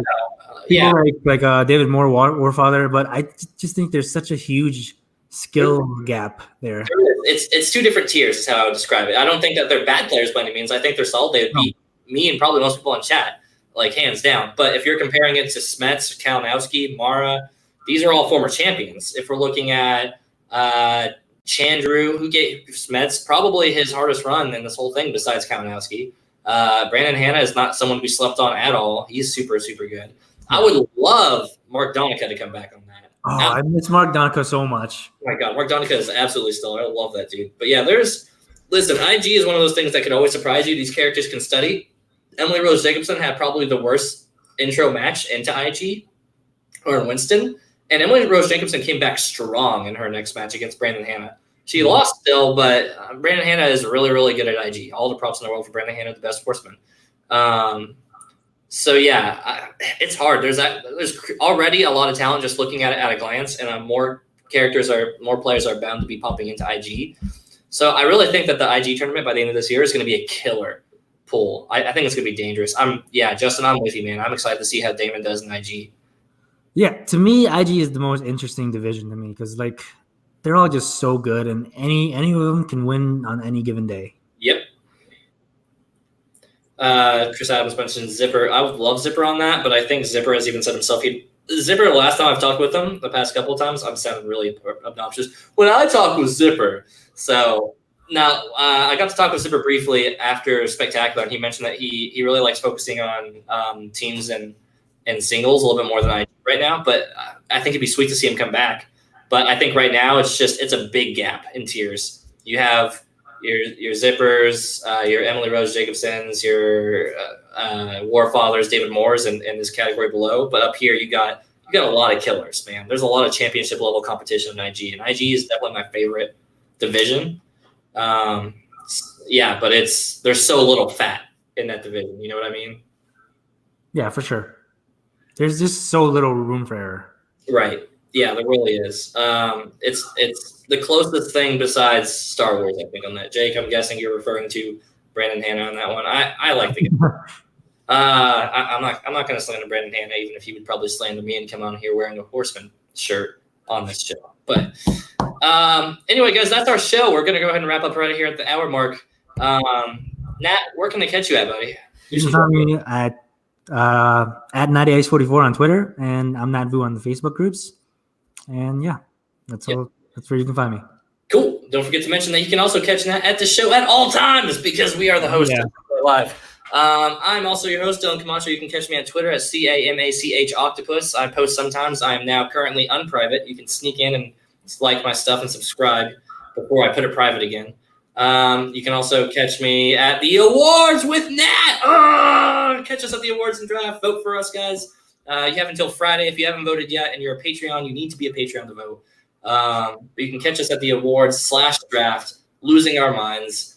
Yeah, like David Moore, Warfather, but I just think there's such a huge skill gap there. It's two different tiers is how I would describe it. I don't think that they're bad players by any means. I think they're solid. They would beat me and probably most people in chat, like hands down. But if you're comparing it to Smets, Kalinowski, Mara, these are all former champions. If we're looking at Chandru, who gave Smets probably his hardest run in this whole thing besides Kalinowski. Brandon Hanna is not someone we slept on at all. He's super, super good. I would love Mark Donica to come back on that. Oh, I miss Mark Donica so much. Oh my God, Mark Donica is absolutely stellar. I love that dude. But yeah, listen, IG is one of those things that could always surprise you. These characters can study. Emily Rose Jacobson had probably the worst intro match into IG or in Winston. And Emily Rose Jacobson came back strong in her next match against Brandon Hanna. She lost still, but Brandon Hanna is really, really good at IG. All the props in the world for Brandon Hanna, the best horseman. So yeah, it's hard. There's already a lot of talent just looking at it at a glance, and more players are bound to be popping into IG. So I really think that the IG tournament by the end of this year is going to be a killer pool. I think it's going to be dangerous. Justin, I'm with you, man. I'm excited to see how Damon does in IG. Yeah, to me, IG is the most interesting division to me because like they're all just so good, and any of them can win on any given day. Yep. Chris Adams mentioned Zipper. I would love Zipper on that, but I think Zipper has even said himself. Zipper, last time I've talked with him, the past couple of times, I'm sounding really obnoxious. When I talk with Zipper, so now I got to talk with Zipper briefly after Spectacular, and he mentioned that he really likes focusing on teams and singles a little bit more than I do right now. But I think it'd be sweet to see him come back. But I think right now it's a big gap in tiers. You have your Zippers, your Emily Rose Jacobsons, your Warfathers, David Moores, in this category below. But up here, you got a lot of killers, man. There's a lot of championship level competition in IG, and IG is definitely my favorite division. But there's so little fat in that division. You know what I mean? Yeah, for sure. There's just so little room for error. Right. Yeah, there really is. It's the closest thing besides Star Wars, I think, on that. Jake, I'm guessing you're referring to Brandon Hanna on that one. I like the game. I'm not going to slander Brandon Hanna, even if he would probably slander me and come on here wearing a Horseman shirt on this show. But anyway, guys, that's our show. We're going to go ahead and wrap up right here at the hour mark. Nat, where can they catch you at, buddy? You can find me at 90ice44 on Twitter, and I'm Nat Vu on the Facebook groups. And yeah, that's all. That's where you can find me. Cool. Don't forget to mention that you can also catch Nat at the show at all times because we are the host of Live. I'm also your host, Dylan Camacho. You can catch me on Twitter at CAMACH Octopus. I post sometimes. I am now currently unprivate. You can sneak in and like my stuff and subscribe before I put it private again. You can also catch me at the awards with Nat. Catch us at the awards and draft. Vote for us, guys. You have until Friday. If you haven't voted yet and you're a Patreon, you need to be a Patreon to vote. But you can catch us at the awards /draft, losing our minds.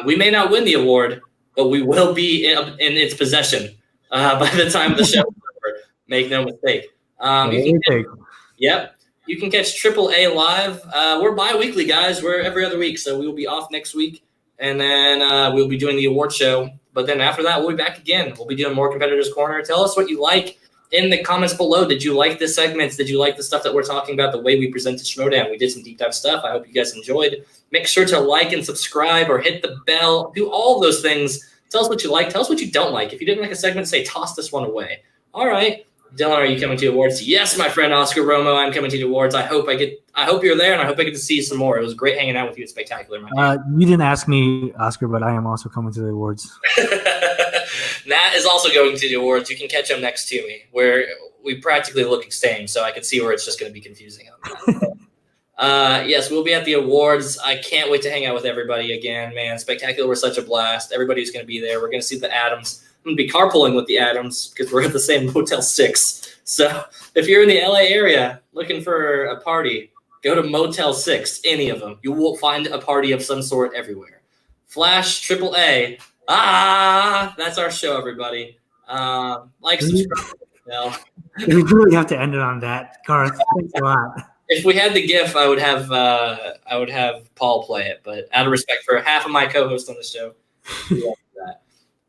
We may not win the award, but we will be in its possession by the time the show is over. Make no mistake. You can catch AAA live. We're bi-weekly, guys. We're every other week, so we will be off next week, and then we'll be doing the award show. But then after that, we'll be back again. We'll be doing more Competitors Corner. Tell us what you like in the comments below. Did you like the segments? Did you like the stuff that we're talking about, the way we presented Schmodown? We did some deep dive stuff. I hope you guys enjoyed. Make sure to like and subscribe or hit the bell. Do all those things. Tell us what you like. Tell us what you don't like. If you didn't like a segment, say, toss this one away. All right. Dylan, are you coming to awards? Yes, my friend Oscar Romo. I'm coming to the awards. I hope you're there, and I hope I get to see some more. It was great hanging out with you at Spectacular. You didn't ask me, Oscar, but I am also coming to the awards. Nat is also going to the awards. You can catch him next to me, where we practically look the same, so I can see where it's just going to be confusing. Yes, we'll be at the awards. I can't wait to hang out with everybody again, man. Spectacular was such a blast. Everybody's going to be there. We're going to see the Adams I'm going to be carpooling with the Adams because we're at the same Motel 6. So if you're in the LA area looking for a party, go to Motel 6, any of them. You will find a party of some sort everywhere. Flash, AAA. That's our show, everybody. Subscribe. No. We really have to end it on that, Garth. Thanks a lot. If we had the GIF, I would have Paul play it, but out of respect for half of my co-hosts on the show,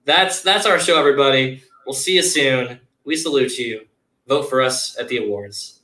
that's our show, everybody. We'll see you soon. We salute you. Vote for us at the awards.